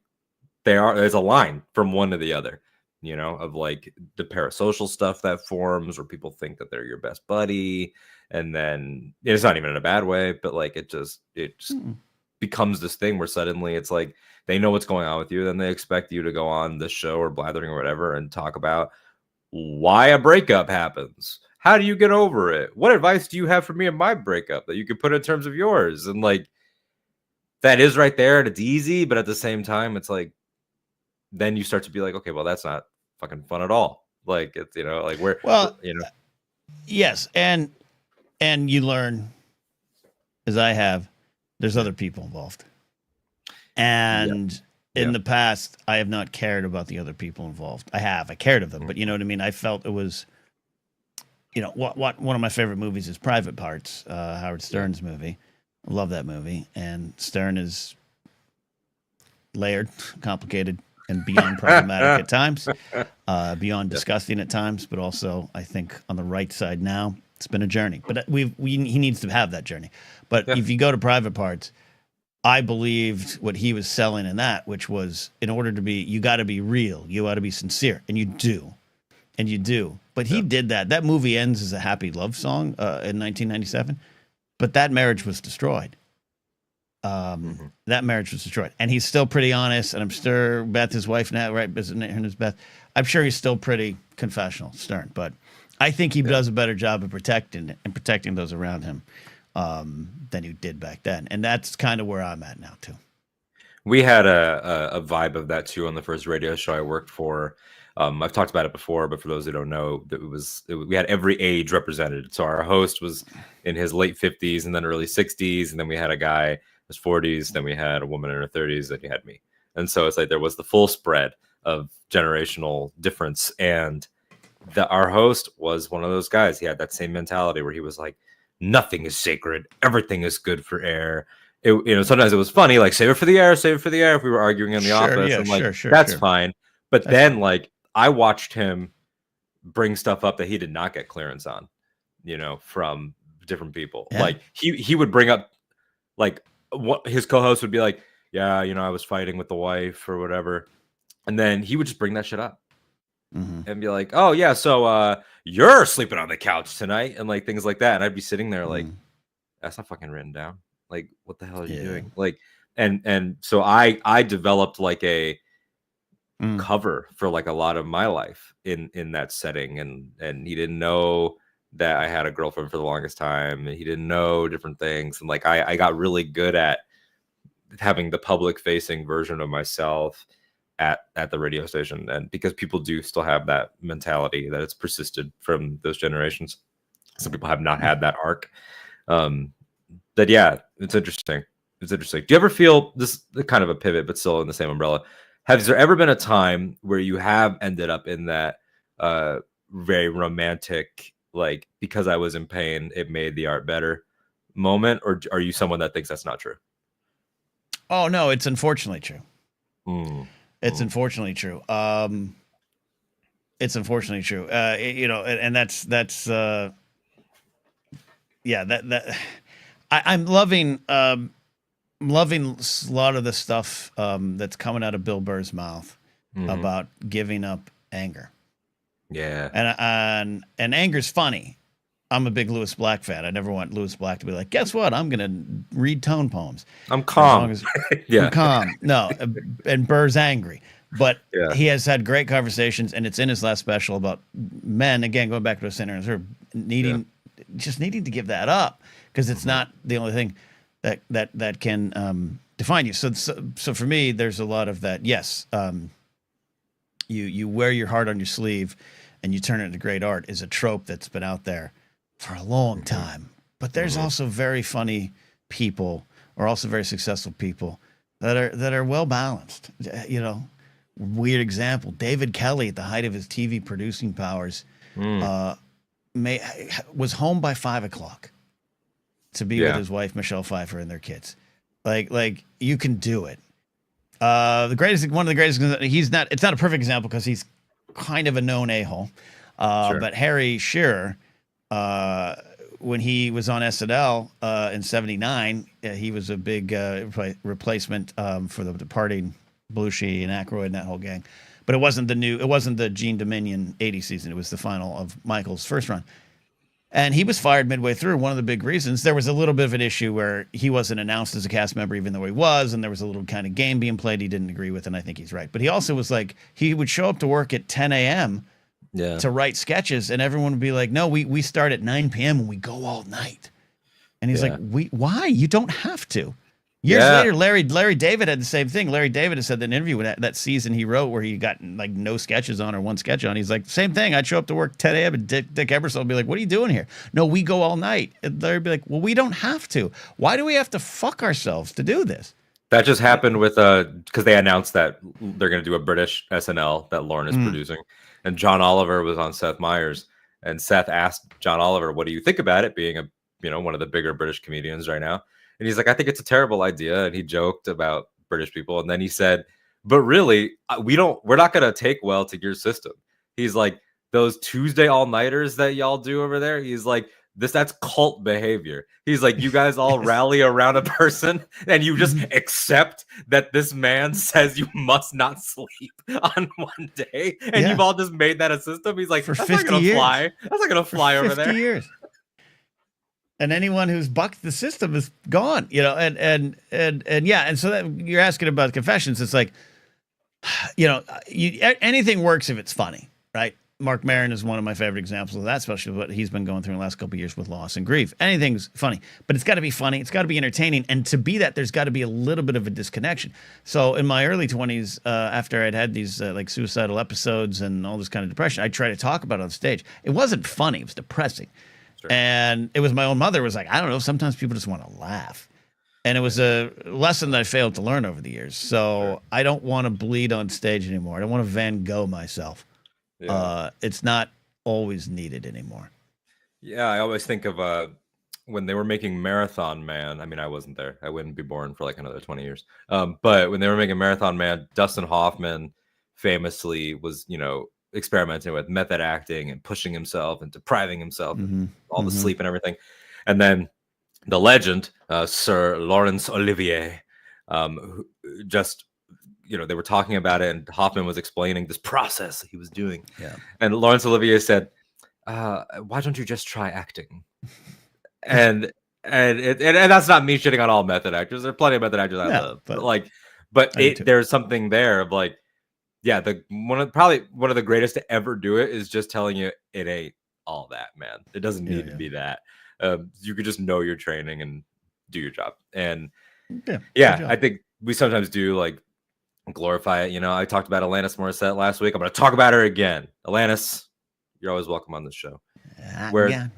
there's a line from one to the other, of like the parasocial stuff that forms where people think that they're your best buddy. And then it's not even in a bad way, but like, it just becomes this thing where suddenly it's like, they know what's going on with you. Then they expect you to go on this show or blathering or whatever and talk about why a breakup happens. How do you get over it? What advice do you have for me in my breakup that you could put in terms of yours? And like, that is right there and it's easy, but at the same time, it's like, then you start to be like, okay, well, that's not fucking fun at all. Like it's, like yes. And you learn, as I have, there's other people involved. And in the past, I have not cared about the other people involved. I cared of them, but you know what I mean? I felt it was, what one of my favorite movies is Private Parts, Howard Stern's movie. I love that movie. And Stern is layered, complicated, and beyond problematic at times, beyond disgusting at times, but also I think on the right side now, it's been a journey. But he needs to have that journey. But if you go to Private Parts, I believed what he was selling in that, which was in order to be, you got to be real, you got to be sincere, and you do. And you do. But he did that. That movie ends as a happy love song in 1997. But that marriage was destroyed. That marriage was destroyed. And he's still pretty honest. And I'm sure Beth, his wife now, right? Her name is Beth. I'm sure he's still pretty confessional, Stern. But I think he does a better job of protecting those around him than he did back then. And that's kind of where I'm at now, too. We had a vibe of that, too, on the first radio show I worked for. I've talked about it before, but for those who don't know, we had every age represented. So our host was in his late 50s and then early 60s. And then we had a guy in his 40s. Then we had a woman in her 30s. Then you had me. And so it's like there was the full spread of generational difference. And our host was one of those guys. He had that same mentality where he was like, nothing is sacred. Everything is good for air. Sometimes it was funny, like save it for the air, save it for the air. If we were arguing in the office, and like that's fine. But then like I watched him bring stuff up that he did not get clearance on, from different people. Yeah. Like he would bring up, like what his co-host would be like, yeah, I was fighting with the wife or whatever, and then he would just bring that shit up and be like, oh yeah, so you're sleeping on the couch tonight, and like things like that. And I'd be sitting there like, that's not fucking written down. Like, what the hell are you doing? Like, and so I developed like a cover for like a lot of my life in that setting, and he didn't know that I had a girlfriend for the longest time, and he didn't know different things, and like I got really good at having the public facing version of myself at the radio station, and because people do still have that mentality that it's persisted from those generations. Some people have not had that arc. That yeah, it's interesting. It's interesting. Do you ever feel this kind of a pivot, but still in the same umbrella? Has there ever been a time where you have ended up in that very romantic, like, because I was in pain, it made the art better moment, or are you someone that thinks that's not true? Oh no, it's unfortunately true. It's Mm. unfortunately true. It's unfortunately true. You know, and that's yeah, that I'm loving a lot of the stuff that's coming out of Bill Burr's mouth about giving up anger. Yeah. And anger's funny. I'm a big Lewis Black fan. I never want Lewis Black to be like, guess what? I'm gonna read tone poems. I'm calm. Yeah, I'm calm. No, and Burr's angry, but Yeah. he has had great conversations, and it's in his last special about men. Again, going back to a center and sort of needing to give that up, because it's not the only thing that can define you. So for me, there's a lot of that. Yes, you wear your heart on your sleeve, and you turn it into great art is a trope that's been out there for a long time. But there's also very funny people, or also very successful people that are well balanced. You know, weird example: David Kelly, at the height of his TV producing powers, was home by 5 o'clock to be with his wife Michelle Pfeiffer and their kids. Like you can do it. One of the greatest. He's not. It's not a perfect example because he's kind of a known a-hole. But Harry Shearer, when he was on SNL in '79, he was a big replacement for the departing Belushi and Aykroyd and that whole gang. But it wasn't the Gene Dominion '80 season. It was the final of Michael's first run. And he was fired midway through. One of the big reasons, there was a little bit of an issue where he wasn't announced as a cast member, even though he was, and there was a little kind of game being played he didn't agree with, and I think he's right. But he also was like, he would show up to work at 10 a.m. to write sketches, and everyone would be like, no, we start at 9 p.m. and we go all night. And he's like, why? You don't have to. Years later, Larry David had the same thing. Larry David has said in an interview with that season he wrote where he got like no sketches on or one sketch on. He's like, same thing. I'd show up to work 10 a.m. and Dick Ebersol would be like, what are you doing here? No, we go all night. And Larry'd be like, well, we don't have to. Why do we have to fuck ourselves to do this? That just happened with because they announced that they're going to do a British SNL that Lauren is producing, and John Oliver was on Seth Meyers, and Seth asked John Oliver, what do you think about it, being one of the bigger British comedians right now? And he's like, I think it's a terrible idea. And he joked about British people. And then he said, but really, we're not going to take well to your system. He's like, those Tuesday all-nighters that y'all do over there, he's like, that's cult behavior. He's like, you guys all rally around a person and you just accept that this man says you must not sleep on one day. And you've all just made that a system. He's like, that's not going to fly. That's not going to fly over there. 50 years. And anyone who's bucked the system is gone, and yeah. And so that you're asking about confessions. It's like, anything works if it's funny, right? Mark Maron is one of my favorite examples of that, especially what he's been going through in the last couple of years with loss and grief. Anything's funny, but it's got to be funny. It's got to be entertaining. And to be that, there's got to be a little bit of a disconnection. So in my early 20s, after I'd had these like suicidal episodes and all this kind of depression, I'd try to talk about it on stage. It wasn't funny. It was depressing. Sure. And it was my own mother was like, I don't know, sometimes people just want to laugh. And it was a lesson that I failed to learn over the years. So I don't want to bleed on stage anymore. I don't want to Van Gogh myself. Yeah. It's not always needed anymore. Yeah, I always think of when they were making Marathon Man. I mean, I wasn't there. I wouldn't be born for like another 20 years. But when they were making Marathon Man, Dustin Hoffman famously was, experimenting with method acting and pushing himself and depriving himself of all the sleep and everything. And then the legend, Sir Laurence Olivier, just, they were talking about it and Hoffman was explaining this process he was doing. Yeah. And Laurence Olivier said, why don't you just try acting? and that's not me shitting on all method actors. There are plenty of method actors I love. But there's something there of like, yeah, one of the greatest to ever do it is just telling you it ain't all that, man. It doesn't need to be that. You could just know your training and do your job. And Yeah, I think we sometimes do like glorify it. You know, I talked about Alanis Morissette last week. I'm going to talk about her again. Alanis, you're always welcome on the show. Where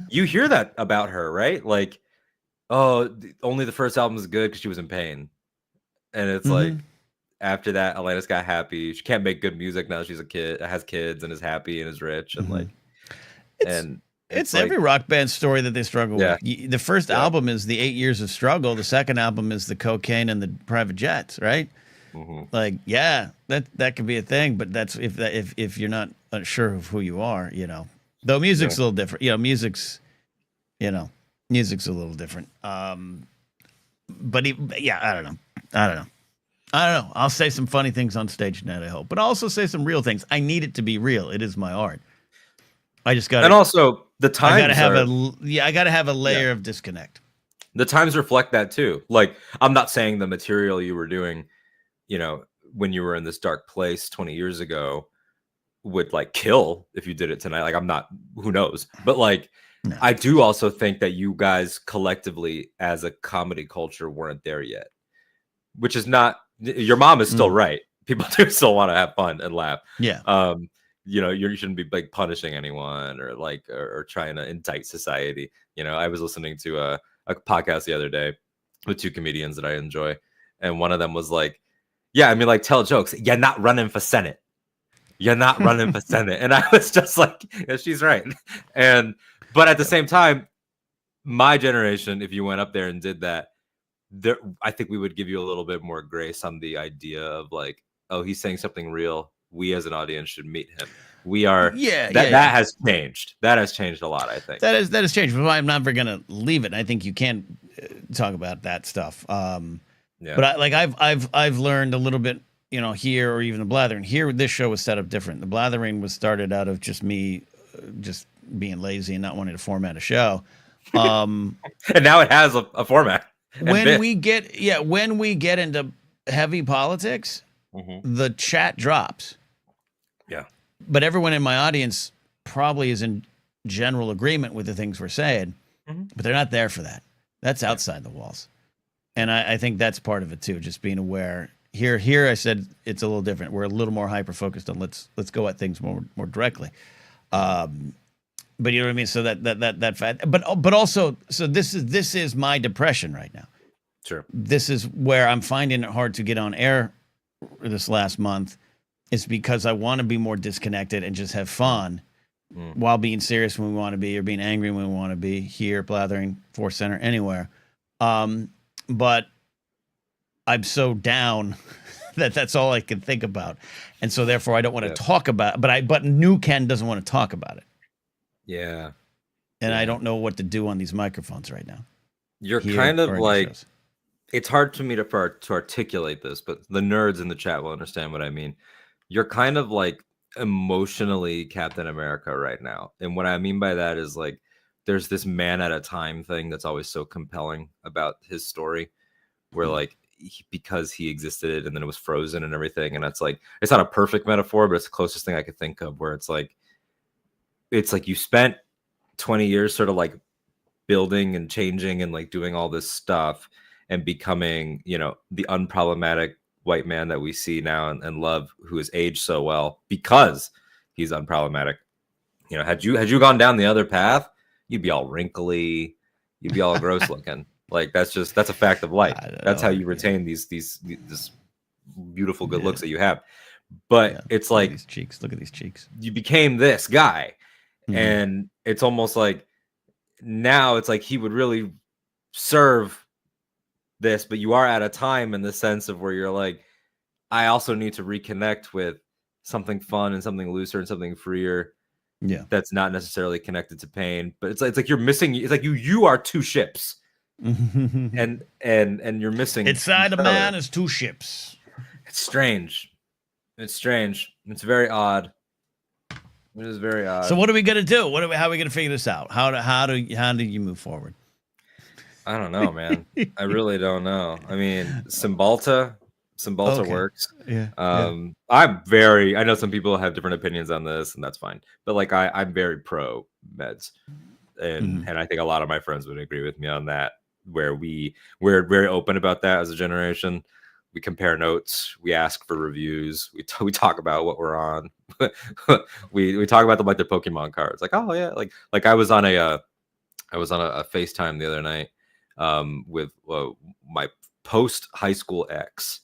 you hear that about her, right? Like, oh, only the first album is good because she was in pain. And it's like, after that, Alanis got happy. She can't make good music now. She's a kid, has kids, and is happy and is rich. And like, it's like, every rock band story that they struggle with. The first album is the 8 years of struggle. The second album is the cocaine and the private jets, right? Like, yeah, that could be a thing, but that's if you're not sure of who you are, you know. Though music's a little different, you know. Music's a little different. But I don't know. I'll say some funny things on stage tonight, I hope, but I'll also say some real things. I need it to be real. It is my art. I just got, and also the times. I gotta have a layer of disconnect. The times reflect that too. Like, I'm not saying the material you were doing, you know, when you were in this dark place 20 years ago would like kill if you did it tonight. Like, I'm not, who knows, but like, no. I do also think that you guys collectively as a comedy culture weren't there yet, which is not, your mom is still right. People do still want to have fun and laugh. Yeah. You know, you shouldn't be like punishing anyone or like, or trying to indict society. You know, I was listening to a podcast the other day with two comedians that I enjoy. And one of them was like, yeah, I mean, like, tell jokes. You're not running for Senate. You're not running for Senate. And I was just like, yeah, she's right. But at the same time, my generation, if you went up there and did that, I think we would give you a little bit more grace on the idea of like, oh, he's saying something real. We as an audience should meet him. We are. That has changed. That has changed a lot, I think. That has changed. But I'm never going to leave it. I think you can't talk about that stuff. But I've learned a little bit, you know, here or even the Blathering. Here, this show was set up different. The Blathering was started out of just me, just being lazy and not wanting to format a show. And now it has a format. When we get into heavy politics, the chat drops. Yeah. But everyone in my audience probably is in general agreement with the things we're saying, but they're not there for that. That's outside the walls. And I think that's part of it too, just being aware. Here I said it's a little different. We're a little more hyper focused on let's go at things more directly. But you know what I mean? So that fact, but also, so this is my depression right now. Sure. This is where I'm finding it hard to get on air this last month. It's because I want to be more disconnected and just have fun while being serious when we want to be, or being angry when we want to be, here, Blathering, Force Center, anywhere. But I'm so down that that's all I can think about. And so therefore I don't want to talk about it, but new Ken doesn't want to talk about it. Yeah. And I don't know what to do on these microphones right now. You're kind of like, it's hard for me to articulate this, but the nerds in the chat will understand what I mean. You're kind of like emotionally Captain America right now. And what I mean by that is like, there's this man at a time thing that's always so compelling about his story, where like, because he existed and then it was frozen and everything. And it's like, it's not a perfect metaphor, but it's the closest thing I could think of, where it's like you spent 20 years sort of like building and changing and like doing all this stuff and becoming, you know, the unproblematic white man that we see now and love, who has aged so well because he's unproblematic. You know, had you gone down the other path, you'd be all wrinkly, you'd be all gross looking. Like, that's a fact of life. That's how you retain these beautiful good looks that you have. But it's like, these cheeks. Look at these cheeks. You became this guy. And it's almost like now it's like he would really serve this, but you are at a time in the sense of where you're like, I also need to reconnect with something fun and something looser and something freer. Yeah. That's not necessarily connected to pain, but it's like you're missing. It's like you are two ships. and you're missing. Inside a man is two ships. It's strange. It's very odd. It is very odd. So what are we gonna do? How are we gonna figure this out? How do you move forward? I don't know, man. I really don't know. I mean, Cymbalta works. Yeah. I know some people have different opinions on this, and that's fine. But like, I'm very pro meds, and I think a lot of my friends would agree with me on that. where we're very open about that as a generation. We compare notes, we ask for reviews, we talk about what we're on. we talk about them like they're Pokemon cards. Like, oh yeah, like I was on a FaceTime the other night with my post high school ex,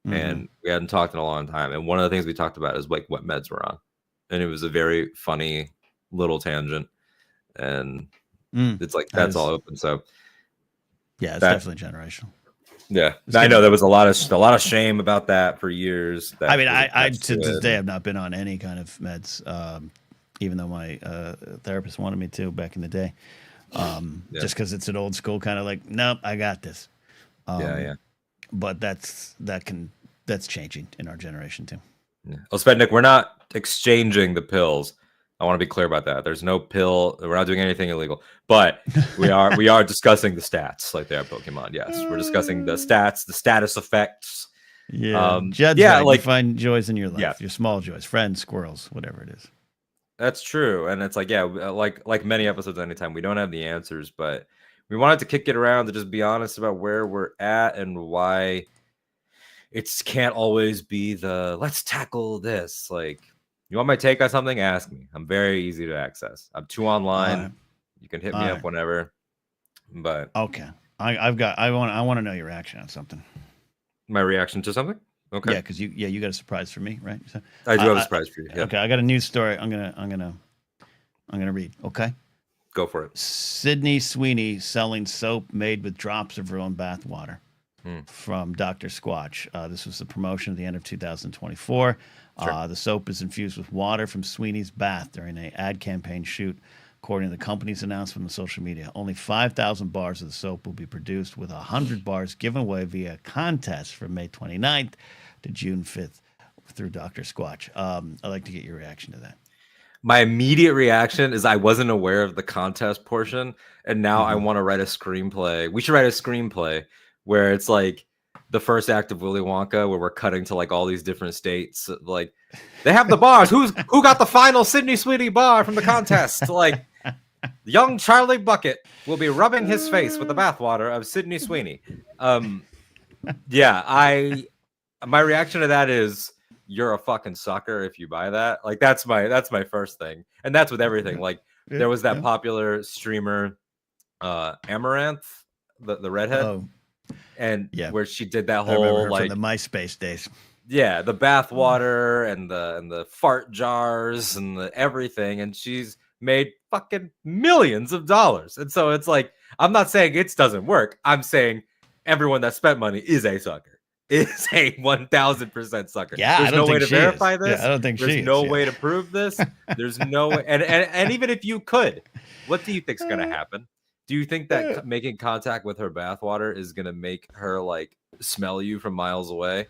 and we hadn't talked in a long time. And one of the things we talked about is like what meds we're on, and it was a very funny little tangent. And it's like that's all open. So yeah, it's definitely generational. Yeah, I know there was a lot of shame about that for years. I mean, I to this day have not been on any kind of meds, even though my therapist wanted me to back in the day. Just because it's an old school kind of like, nope, I got this. But that's changing in our generation too. Yeah. Well, Svednik, we're not exchanging the pills. I want to be clear about that. There's no pill. We're not doing anything illegal, but we are discussing the stats like they are Pokemon. Yes, we're discussing the stats, the status effects. Yeah, like you find joys in your life, your small joys, friends, squirrels, whatever it is. That's true, and it's like like many episodes of Anytime, we don't have the answers, but we wanted to kick it around to just be honest about where we're at and why it can't always be the let's tackle this. Like, you want my take on something? Ask me. I'm very easy to access. I'm too online. You can hit me up whenever. But okay, I want to know your reaction on something. My reaction to something? Okay. Yeah, because you got a surprise for me, right? So, I do have a surprise for you. Yeah. Okay, I got a news story. I'm gonna read. Okay. Go for it. Sydney Sweeney selling soap made with drops of her own bathwater from Dr. Squatch. This was the promotion at the end of 2024. Sure. The soap is infused with water from Sweeney's bath during an ad campaign shoot, according to the company's announcement on social media. Only 5,000 bars of the soap will be produced, with 100 bars given away via a contest from May 29th to June 5th through Dr. Squatch. I'd like to get your reaction to that. My immediate reaction is I wasn't aware of the contest portion, and now I want to write a screenplay. We should write a screenplay where it's like the first act of Willy Wonka, where we're cutting to like all these different states. Like, they have the bars. Who got the final Sydney Sweeney bar from the contest? Like, young Charlie Bucket will be rubbing his face with the bathwater of Sydney Sweeney. My reaction to that is, you're a fucking sucker if you buy that. Like, that's my first thing, and that's with everything. Like, there was that popular streamer, Amaranth, the redhead, and where she did that whole like from the MySpace days. Yeah, the bathwater and the fart jars and the everything, and she's made fucking millions of dollars. And so it's like, I'm not saying it doesn't work. I'm saying everyone that spent money is a sucker. Is a 1,000% sucker. Yeah, there's no way to verify this. Yeah, I don't think there's no way to prove this. There's no way, and even if you could, what do you think's gonna happen? Do you think that making contact with her bathwater is gonna make her like smell you from miles away?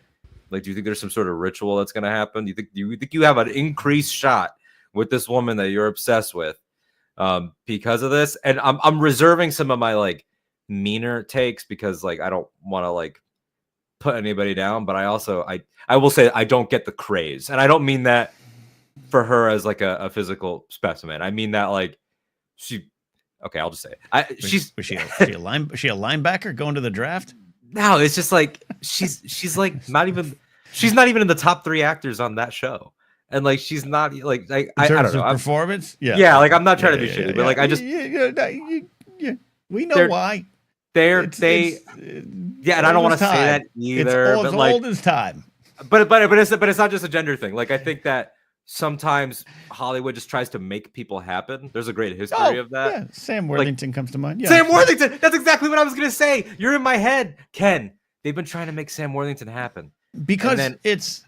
Like, do you think there's some sort of ritual that's gonna happen? Do you think you have an increased shot with this woman that you're obsessed with because of this? And I'm reserving some of my like meaner takes because like I don't want to like put anybody down, but I will say I don't get the craze, and I don't mean that for her as like a physical specimen. I mean that like I'll just say it. Was she a linebacker going to the draft? No, it's just like she's like not even in the top 3 actors on that show, and like she's not like I don't know performance. Yeah, like I'm not trying to be shitty, but like I just we know why. And I don't want to say that either. It's old as time. But it's not just a gender thing. Like, I think that sometimes Hollywood just tries to make people happen. There's a great history of that. Yeah. Sam Worthington comes to mind. Yeah. Sam Worthington. That's exactly what I was gonna say. You're in my head, Ken. They've been trying to make Sam Worthington happen because it's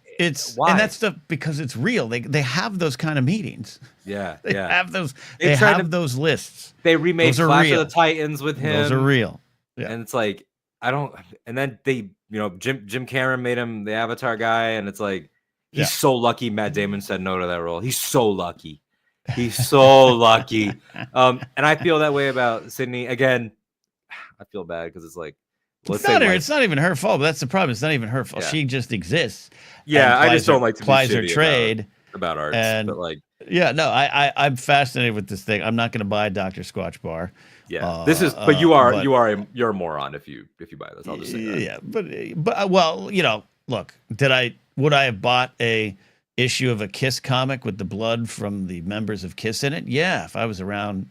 why? And that's because it's real. They have those kind of meetings. Yeah, they have those. They have those lists. They remade Clash of the Titans with him. Those are real. Yeah. And it's like, I don't, and then they, Jim Cameron made him the Avatar guy, and it's like, he's so lucky Matt Damon said no to that role. He's so lucky. He's so lucky. And I feel that way about Sydney. Again, I feel bad because it's like, it's not even her fault. But that's the problem. It's not even her fault. Yeah. She just exists. Yeah, I just don't like to applies her trade about arts. And but like, I'm fascinated with this thing. I'm not going to buy a Dr. Squatch bar. Yeah, this is, but you're a moron if you buy this. I'll just say that. Yeah, but well, look, would I have bought a issue of a Kiss comic with the blood from the members of Kiss in it? Yeah, if I was around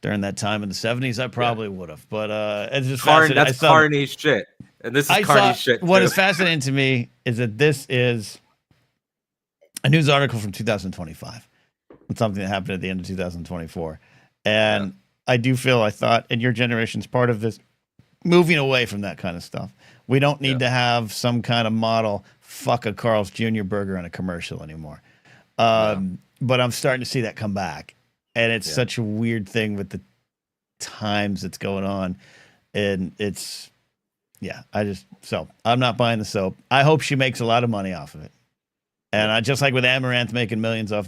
during that time in the 70s, I probably would have. But it's just fascinating. That's Carney shit, and this is Carney shit. What is fascinating to me is that this is a news article from 2025. It's something that happened at the end of 2024, and I do feel, I thought, and your generation's part of this, moving away from that kind of stuff. We don't need to have some kind of model fuck a Carl's Jr. burger in a commercial anymore. But I'm starting to see that come back. And it's such a weird thing with the times that's going on. And it's, so I'm not buying the soap. I hope she makes a lot of money off of it. And I just like with Amaranth making millions off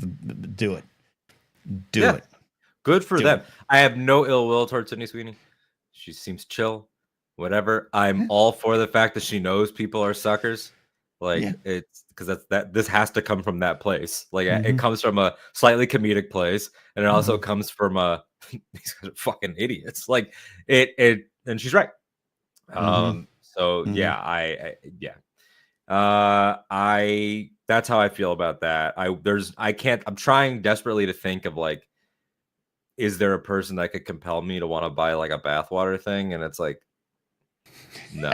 do it. Do it. Good for them. I have no ill will towards Sydney Sweeney. She seems chill, whatever. I'm all for the fact that she knows people are suckers. Like it's because this has to come from that place. Like it comes from a slightly comedic place, and it also comes from these guys are fucking idiots. Like it, and she's right. So I that's how I feel about that. I'm trying desperately to think of like, is there a person that could compel me to want to buy like a bathwater thing? And it's like, no.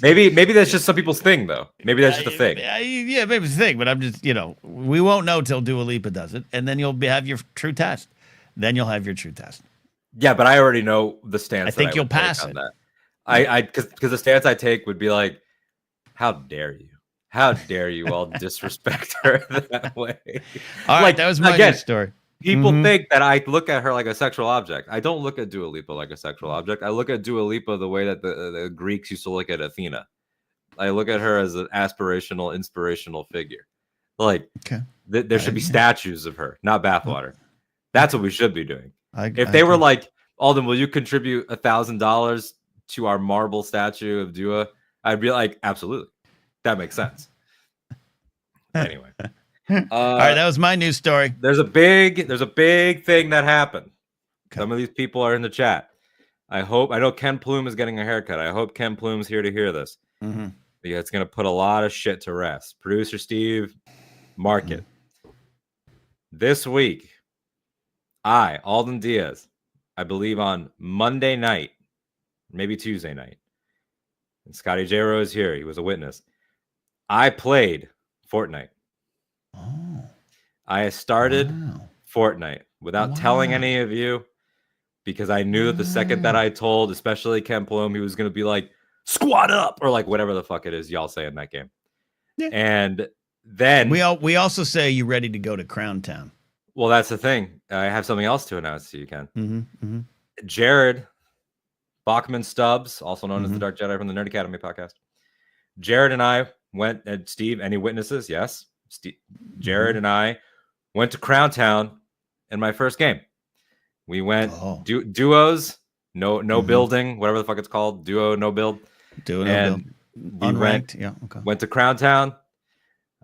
Maybe that's just some people's thing, though. Maybe that's just a thing. Yeah, maybe it's a thing. But I'm just, we won't know till Dua Lipa does it, and then you'll have your true test. Then you'll have your true test. Yeah, but I already know the stance. I think you'll pass it. That. Because the stance I take would be like, how dare you? How dare you all disrespect her that way? All right, that was my news story. People think that I look at her like a sexual object. I don't look at Dua Lipa like a sexual object. I look at Dua Lipa the way that the Greeks used to look at Athena. I look at her as an aspirational, inspirational figure. Like, there should be statues of her, not bathwater. That's what we should be doing. If they were like, Alden, will you contribute $1,000 to our marble statue of Dua? I'd be like, absolutely. That makes sense. Anyway. All right, that was my news story. There's a big thing that happened. Some of these people are in the chat. I know Ken Plume is getting a haircut. I hope Ken Plume's here to hear this. Because it's going to put a lot of shit to rest. Producer Steve, mark it. This week, Alden Diaz, I believe on Monday night, maybe Tuesday night, and Scotty J. Rose here, he was a witness. I played Fortnite. I started Fortnite without telling any of you, because I knew that the second that I told, especially Ken Plume, he was going to be like, squat up, or like whatever the fuck it is y'all say in that game. And then we also say, you ready to go to Crown Town? Well, that's the thing. I have something else to announce to you, Ken. Jared Bachman Stubbs, also known as the Dark Jedi from the Nerd Academy podcast. Jared and I went, and Steve, any witnesses? Yes. Jared and I went to Crown Town in my first game. We went duos, no building, whatever the fuck it's called, duo, no build. Duo, no build. Unranked. Went to Crown Town.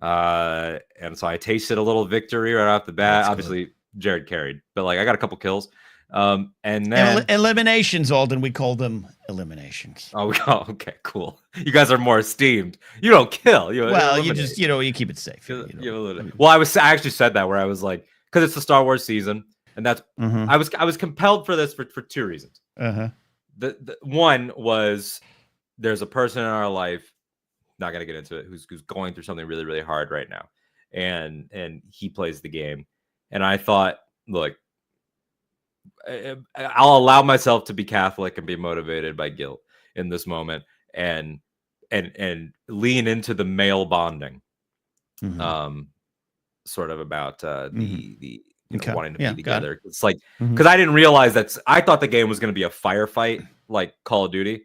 And so I tasted a little victory right off the bat. That's obviously good. Jared carried, but like I got a couple kills. And then eliminations, Alden, we call them eliminations. Oh, okay, cool. You guys are more esteemed. You don't kill. You just you keep it safe. Well, I actually said that where I was like, because it's the Star Wars season, and that's I was compelled for this for two reasons. The one was, there's a person in our life, not gonna get into it, who's going through something really, really hard right now, and he plays the game, and I thought, look, I'll allow myself to be Catholic and be motivated by guilt in this moment, and lean into the male bonding, sort of about the wanting to be together. It's like, because I didn't realize I thought the game was going to be a firefight like Call of Duty,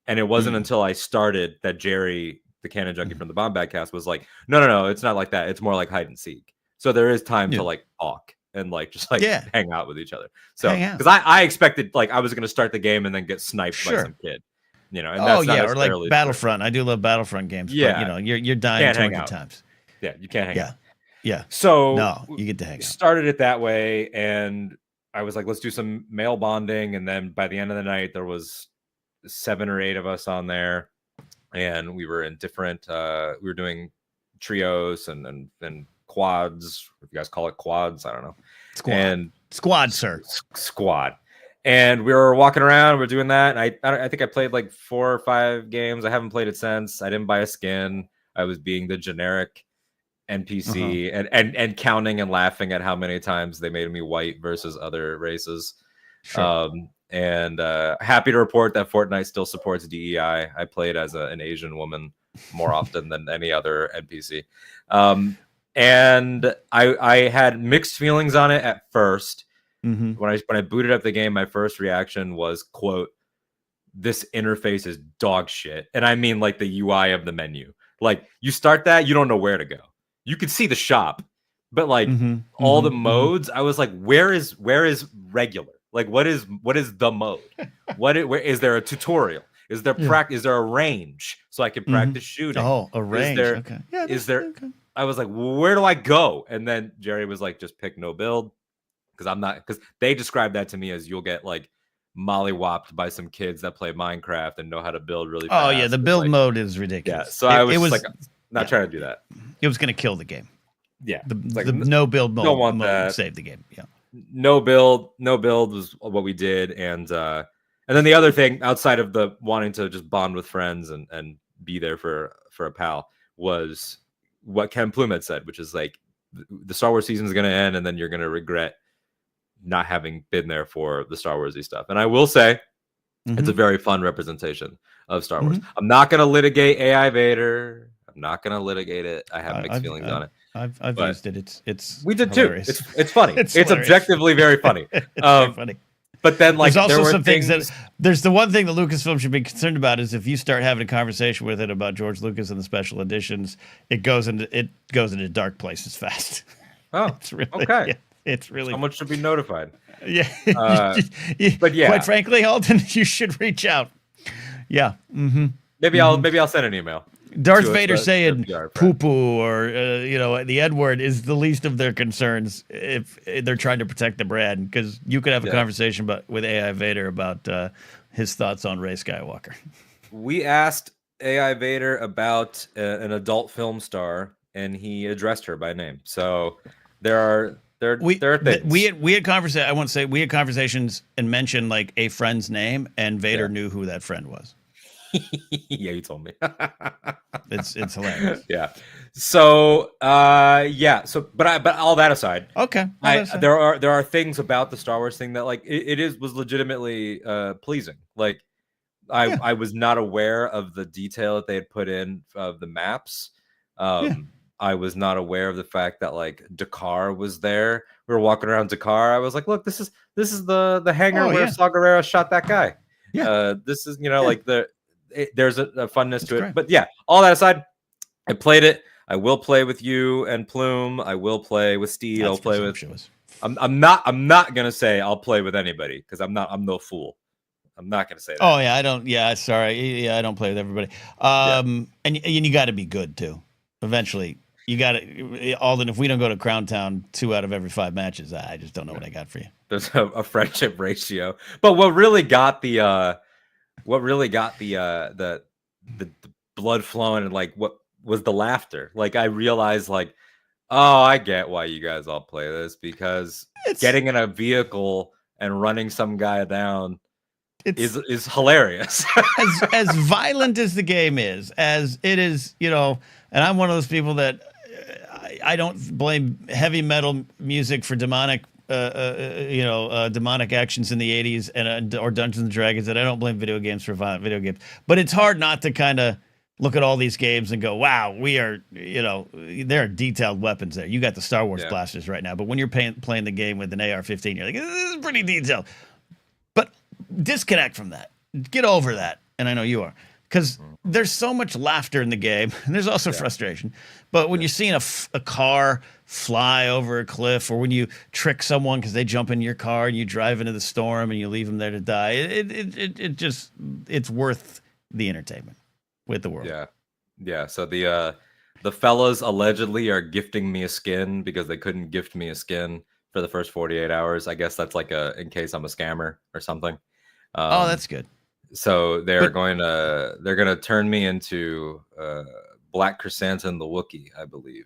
and it wasn't until I started that Jerry, the Canon Junkie from the Bomb Bag Cast, was like, no, it's not like that. It's more like hide and seek. So there is time to like talk and like just like hang out with each other. So because I expected like I was going to start the game and then get sniped by some kid, and that's or like Battlefront. I do love Battlefront games. Yeah, but, you're dying 200 times. Yeah, you can't hang out. Yeah. So no, you get to hang out. Started it that way, and I was like, let's do some male bonding, and then by the end of the night, there was 7 or 8 of us on there, and we were in different. We were doing trios and quads. If you guys call it quads, I don't know. Squad, sir. Squad. And we were walking around. We're doing that. And I think I played like 4 or 5 games. I haven't played it since. I didn't buy a skin. I was being the generic NPC and counting and laughing at how many times they made me white versus other races. Sure. And happy to report that Fortnite still supports DEI. I played as an Asian woman more often than any other NPC. And I had mixed feelings on it at first. Mm-hmm. When I booted up the game, my first reaction was, quote, "This interface is dog shit." And I mean like the UI of the menu. Like you start that, you don't know where to go. You could see the shop, but like all the modes, I was like, where is regular? Like what is the mode? Where is there a tutorial? Is there is there a range so I can practice shooting? Oh, a range. Okay. Yeah, is there? Okay. I was like, where do I go? And then Jerry was like, just pick no build. Because they described that to me as you'll get like mollywopped by some kids that play Minecraft and know how to build really fast. Oh yeah, the build mode is ridiculous. Yeah, so I was like, not trying to do that. It was going to kill the game. Yeah, the no build mode. Don't want that. Save the game. Yeah, no build was what we did, and then the other thing outside of the wanting to just bond with friends and be there for a pal was what Ken Plume had said, which is like the Star Wars season is going to end, and then you're going to regret not having been there for the Star Warsy stuff. And I will say it's a very fun representation of Star Wars. I'm not going to litigate AI Vader. I'm not going to litigate it. I have mixed feelings on it. I've used it. It's we did hilarious. too. It's funny. it's objectively very funny. It's very funny. But then, like, there's also some things that there's the one thing that Lucasfilm should be concerned about is if you start having a conversation with it about George Lucas and the special editions, it goes into dark places fast. Oh, it's really, okay. Yeah, it's really someone should be notified. Yeah, but yeah, quite frankly, Alden, you should reach out. Yeah, maybe I'll send an email. Darth Vader saying "poo poo" or the N word is the least of their concerns if they're trying to protect the brand, because you could have a conversation with AI Vader about his thoughts on Rey Skywalker. We asked AI Vader about an adult film star, and he addressed her by name. So there are things. We had conversations. I want to say we had conversations and mentioned like a friend's name, and Vader knew who that friend was. Yeah, you told me. It's hilarious. Yeah. So but all that aside, okay. There are things about the Star Wars thing that like it was legitimately pleasing. Like I was not aware of the detail that they had put in of the maps. I was not aware of the fact that like Dakar was there. We were walking around Dakar. I was like, look, this is the hangar where Saw Gerrera shot that guy. Yeah. This is like there's a funness to it. Great. But yeah, all that aside, I played it. I will play with you and Plume. I will play with Steve. I'll play with. I'm not gonna say I'll play with anybody because I'm no fool. I'm not gonna say that. Oh yeah, I don't. Yeah, sorry. Yeah, I don't play with everybody. And you got to be good too. Eventually, you got to. Alden, if we don't go to Crown Town 2 out of every 5 matches, I just don't know what I got for you. There's a friendship ratio. But what really got the blood flowing and like what was the laughter? Like I realized like, oh, I get why you guys all play this, because getting in a vehicle and running some guy down is hilarious. as violent as the game is, as it is, and I'm one of those people that I don't blame heavy metal music for demonic demonic actions in the 80s and or Dungeons and Dragons, and I don't blame video games for violent video games. But it's hard not to kind of look at all these games and go, wow, there are detailed weapons there. You got the Star Wars blasters right now, but when you're playing the game with an AR-15, you're like, this is pretty detailed. But disconnect from that. Get over that. And I know you are. Because there's so much laughter in the game, and there's also frustration. But when you're seeing a car fly over a cliff, or when you trick someone because they jump in your car and you drive into the storm and you leave them there to die, it's worth the entertainment with the world. Yeah. So the fellas allegedly are gifting me a skin because they couldn't gift me a skin for the first 48 hours. I guess that's like in case I'm a scammer or something. Oh, that's good. So they're going to turn me into Black Chrysanthemum the Wookiee, I believe.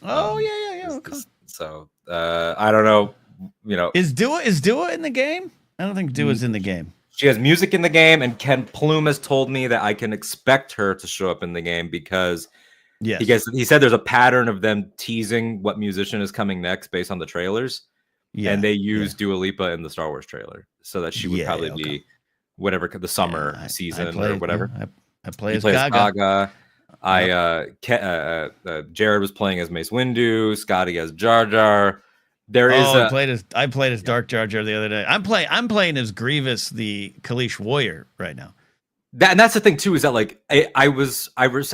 Oh yeah. Okay. So I don't know. Is Dua in the game? I don't think Dua's in the game. She has music in the game, and Ken Plume has told me that I can expect her to show up in the game because he said there's a pattern of them teasing what musician is coming next based on the trailers. Yeah, and they used Dua Lipa in the Star Wars trailer, so that she would probably be whatever the summer season or whatever. I play as Gaga. Jared was playing as Mace Windu, Scotty as Jar Jar. I played as Dark Jar Jar the other day. I'm playing as Grievous, the Kalish warrior right now. And that's the thing too, is that like I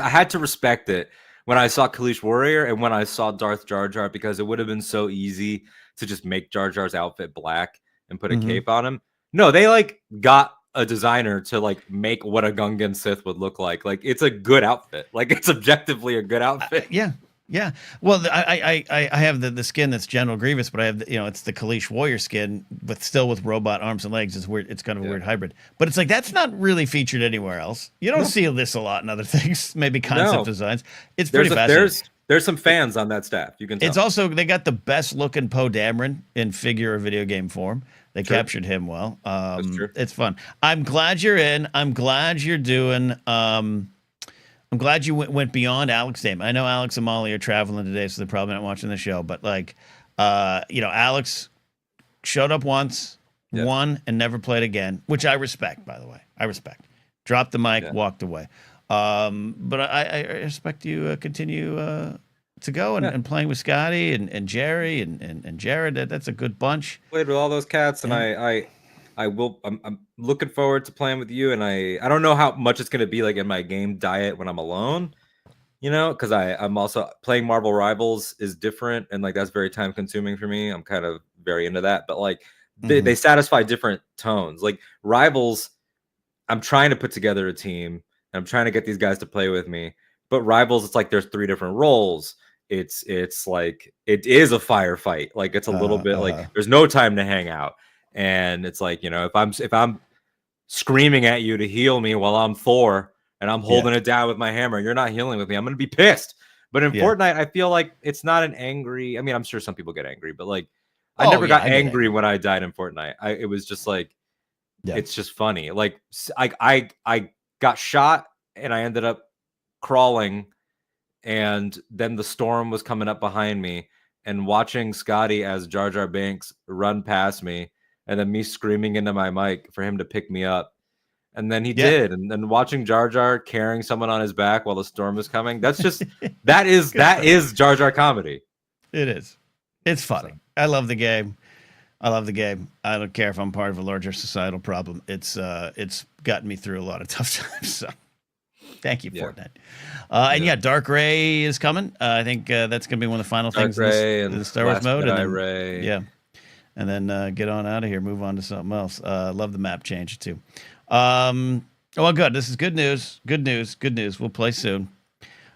had to respect it when I saw Kalish warrior and when I saw Darth Jar Jar, because it would have been so easy to just make Jar Jar's outfit black and put a cape on him. No, they like got a designer to like make what a Gungan Sith would look like. Like, it's a good outfit. Like, it's objectively a good outfit. Yeah. Well, I have the skin that's General Grievous, but I have it's the Kalish warrior skin, but still with robot arms and legs. It's weird. It's kind of a weird hybrid. But it's like that's not really featured anywhere else. You don't see this a lot in other things. Maybe concept designs. It's pretty fascinating. There's some fans on that staff. You can tell. It's also, they got the best looking Poe Dameron in figure or video game form. They captured him well. That's true. It's fun. I'm glad you're in. I'm glad you're doing. I'm glad you went beyond Alex Dame. I know Alex and Molly are traveling today, so they're probably not watching the show. But like, Alex showed up once, won, and never played again, which I respect. By the way, I respect. Dropped the mic, walked away. But I respect you continue to go and playing with Scotty and Jerry and Jared. That's a good bunch. Played with all those cats, and I'm looking forward to playing with you. And I don't know how much it's going to be like in my game diet when I'm alone, because I'm also playing Marvel Rivals is different, and like that's very time consuming for me. I'm kind of very into that, but like they satisfy different tones. Like Rivals, I'm trying to put together a team. I'm trying to get these guys to play with me, but Rivals, it's like there's 3 different roles. It's like it is a firefight. Like it's a little bit like there's no time to hang out, and it's like if I'm screaming at you to heal me while I'm Thor and I'm holding it down with my hammer, and you're not healing with me, I'm gonna be pissed. But in Fortnite, I feel like it's not an angry. I mean, I'm sure some people get angry, but like I never got angry when I died in Fortnite. It was just like it's just funny. Like I got shot and I ended up crawling, and then the storm was coming up behind me, and watching Scotty as Jar Jar Binks run past me, and then me screaming into my mic for him to pick me up, and then he did, and then watching Jar Jar carrying someone on his back while the storm was coming. That's just that is Jar Jar comedy. It is. It's funny. I love the game. I don't care if I'm part of a larger societal problem. It's gotten me through a lot of tough times. So thank you, Fortnite. And Dark Ray is coming. I think that's going to be one of the final things in the Star Wars mode. And then get on out of here. Move on to something else. Love the map change too. Well, good. This is good news. Good news. We'll play soon.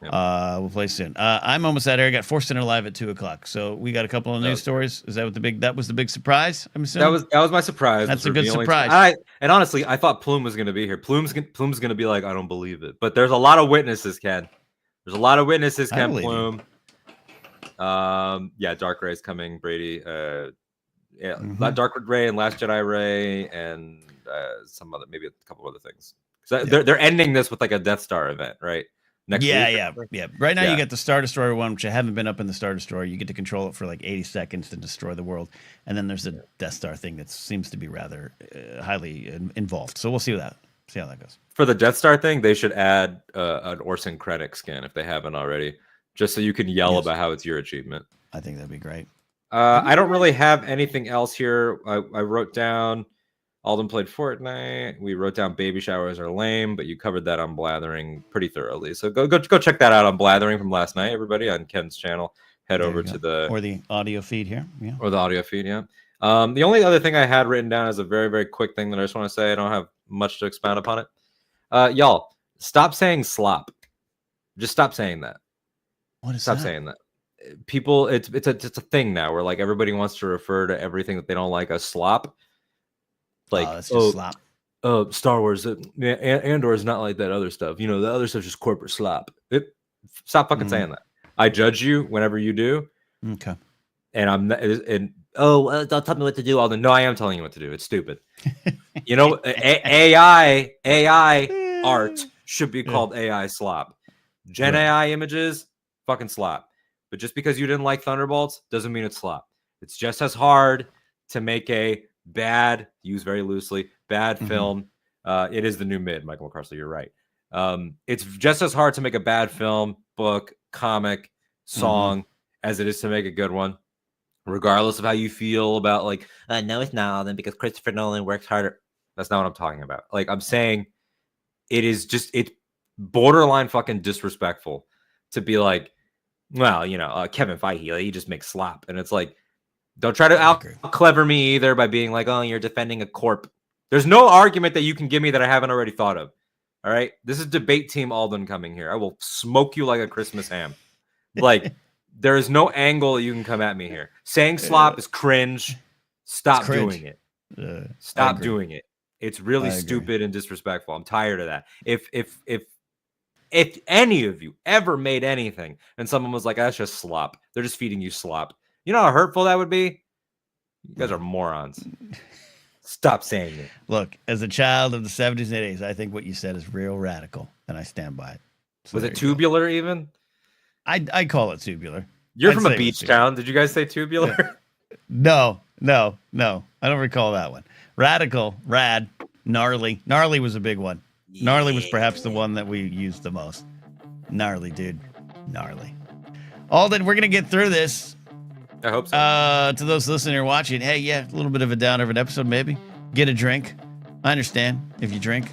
I'm almost out here. I got forced in live at 2:00. So we got a couple of news stories. Is that that was the big surprise? I'm assuming that was my surprise. That's a good surprise. And honestly, I thought Plume was going to be here. Plume's going to be like, I don't believe it. But there's a lot of witnesses, Ken. There's a lot of witnesses, Ken Plume. Dark Ray's coming, Brady. Dark Ray and Last Jedi Ray and maybe a couple other things. So they're ending this with like a Death Star event, right? Next week. Right now you get the Star Destroyer one, which I haven't been up in the Star Destroyer. You get to control it for like 80 seconds to destroy the world, and then there's the Death Star thing that seems to be rather highly involved. So we'll see how that goes. For the Death Star thing, they should add an Orson Krennic skin if they haven't already, just so you can yell about how it's your achievement. I think that'd be great. I don't really have anything else here. I wrote down Alden played Fortnite. We wrote down baby showers are lame, but you covered that on Blathering pretty thoroughly. So go check that out on Blathering from last night, everybody, on Ken's channel. Head over to the audio feed here. Yeah. Or the audio feed, yeah. The only other thing I had written down is a very, very quick thing that I just want to say. I don't have much to expound upon it. Y'all, stop saying slop. Just stop saying that. What is Stop that? saying that. people, it's a thing now where like everybody wants to refer to everything that they don't like as slop. Like, that's just slop. Star Wars, Andor is not like that other stuff. You know, the other stuff's just corporate slop. Stop fucking saying that. I judge you whenever you do. Okay. And I'm not, and don't tell me what to do, Alden. No, I am telling you what to do. It's stupid. You know, AI art should be called AI slop. Gen AI images, fucking slop. But just because you didn't like Thunderbolts doesn't mean it's slop. It's just as hard to make a bad, used very loosely, bad film. It is the new mid, Michael McCarthy. You're right. It's just as hard to make a bad film, book, comic, song as it is to make a good one. Regardless of how you feel about like, no, it's not Alden because Christopher Nolan works harder. That's not what I'm talking about. Like I'm saying, it's borderline fucking disrespectful to be like, well, you know, Kevin Feige, he just makes slop. And it's like, don't try to out clever me either by being like, oh, you're defending a corp. There's no argument that you can give me that I haven't already thought of. All right. This is debate team Alden coming here. I will smoke you like a Christmas ham. Like, there is no angle you can come at me here. Saying slop is cringe. Stop doing it. Stop doing it. It's really stupid and disrespectful. I'm tired of that. If any of you ever made anything and someone was like, that's just slop, they're just feeding you slop. You know how hurtful that would be? You guys are morons. Stop saying it. Look, as a child of the 70s and 80s, I think what you said is real radical, and I stand by it. So was it tubular even? I call it tubular. You're from a beach town. Did you guys say tubular? No. I don't recall that one. Radical, rad, gnarly. Gnarly was a big one. Yeah. Gnarly was perhaps the one that we used the most. Gnarly, dude. Gnarly. Alden, we're going to get through this. I hope so. To those listening or watching, hey, yeah, a little bit of a downer of an episode, maybe. Get a drink. I understand if you drink.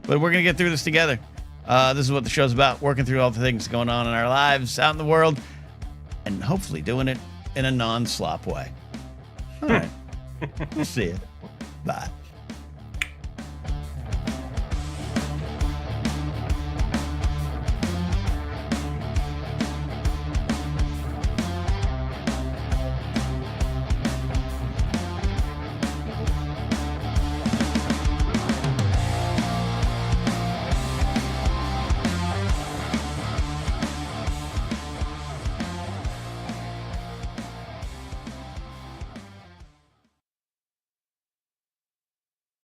But we're going to get through this together. This is what the show's about, working through all the things going on in our lives, out in the world, and hopefully doing it in a non-slop way. All right. We'll see you. Bye.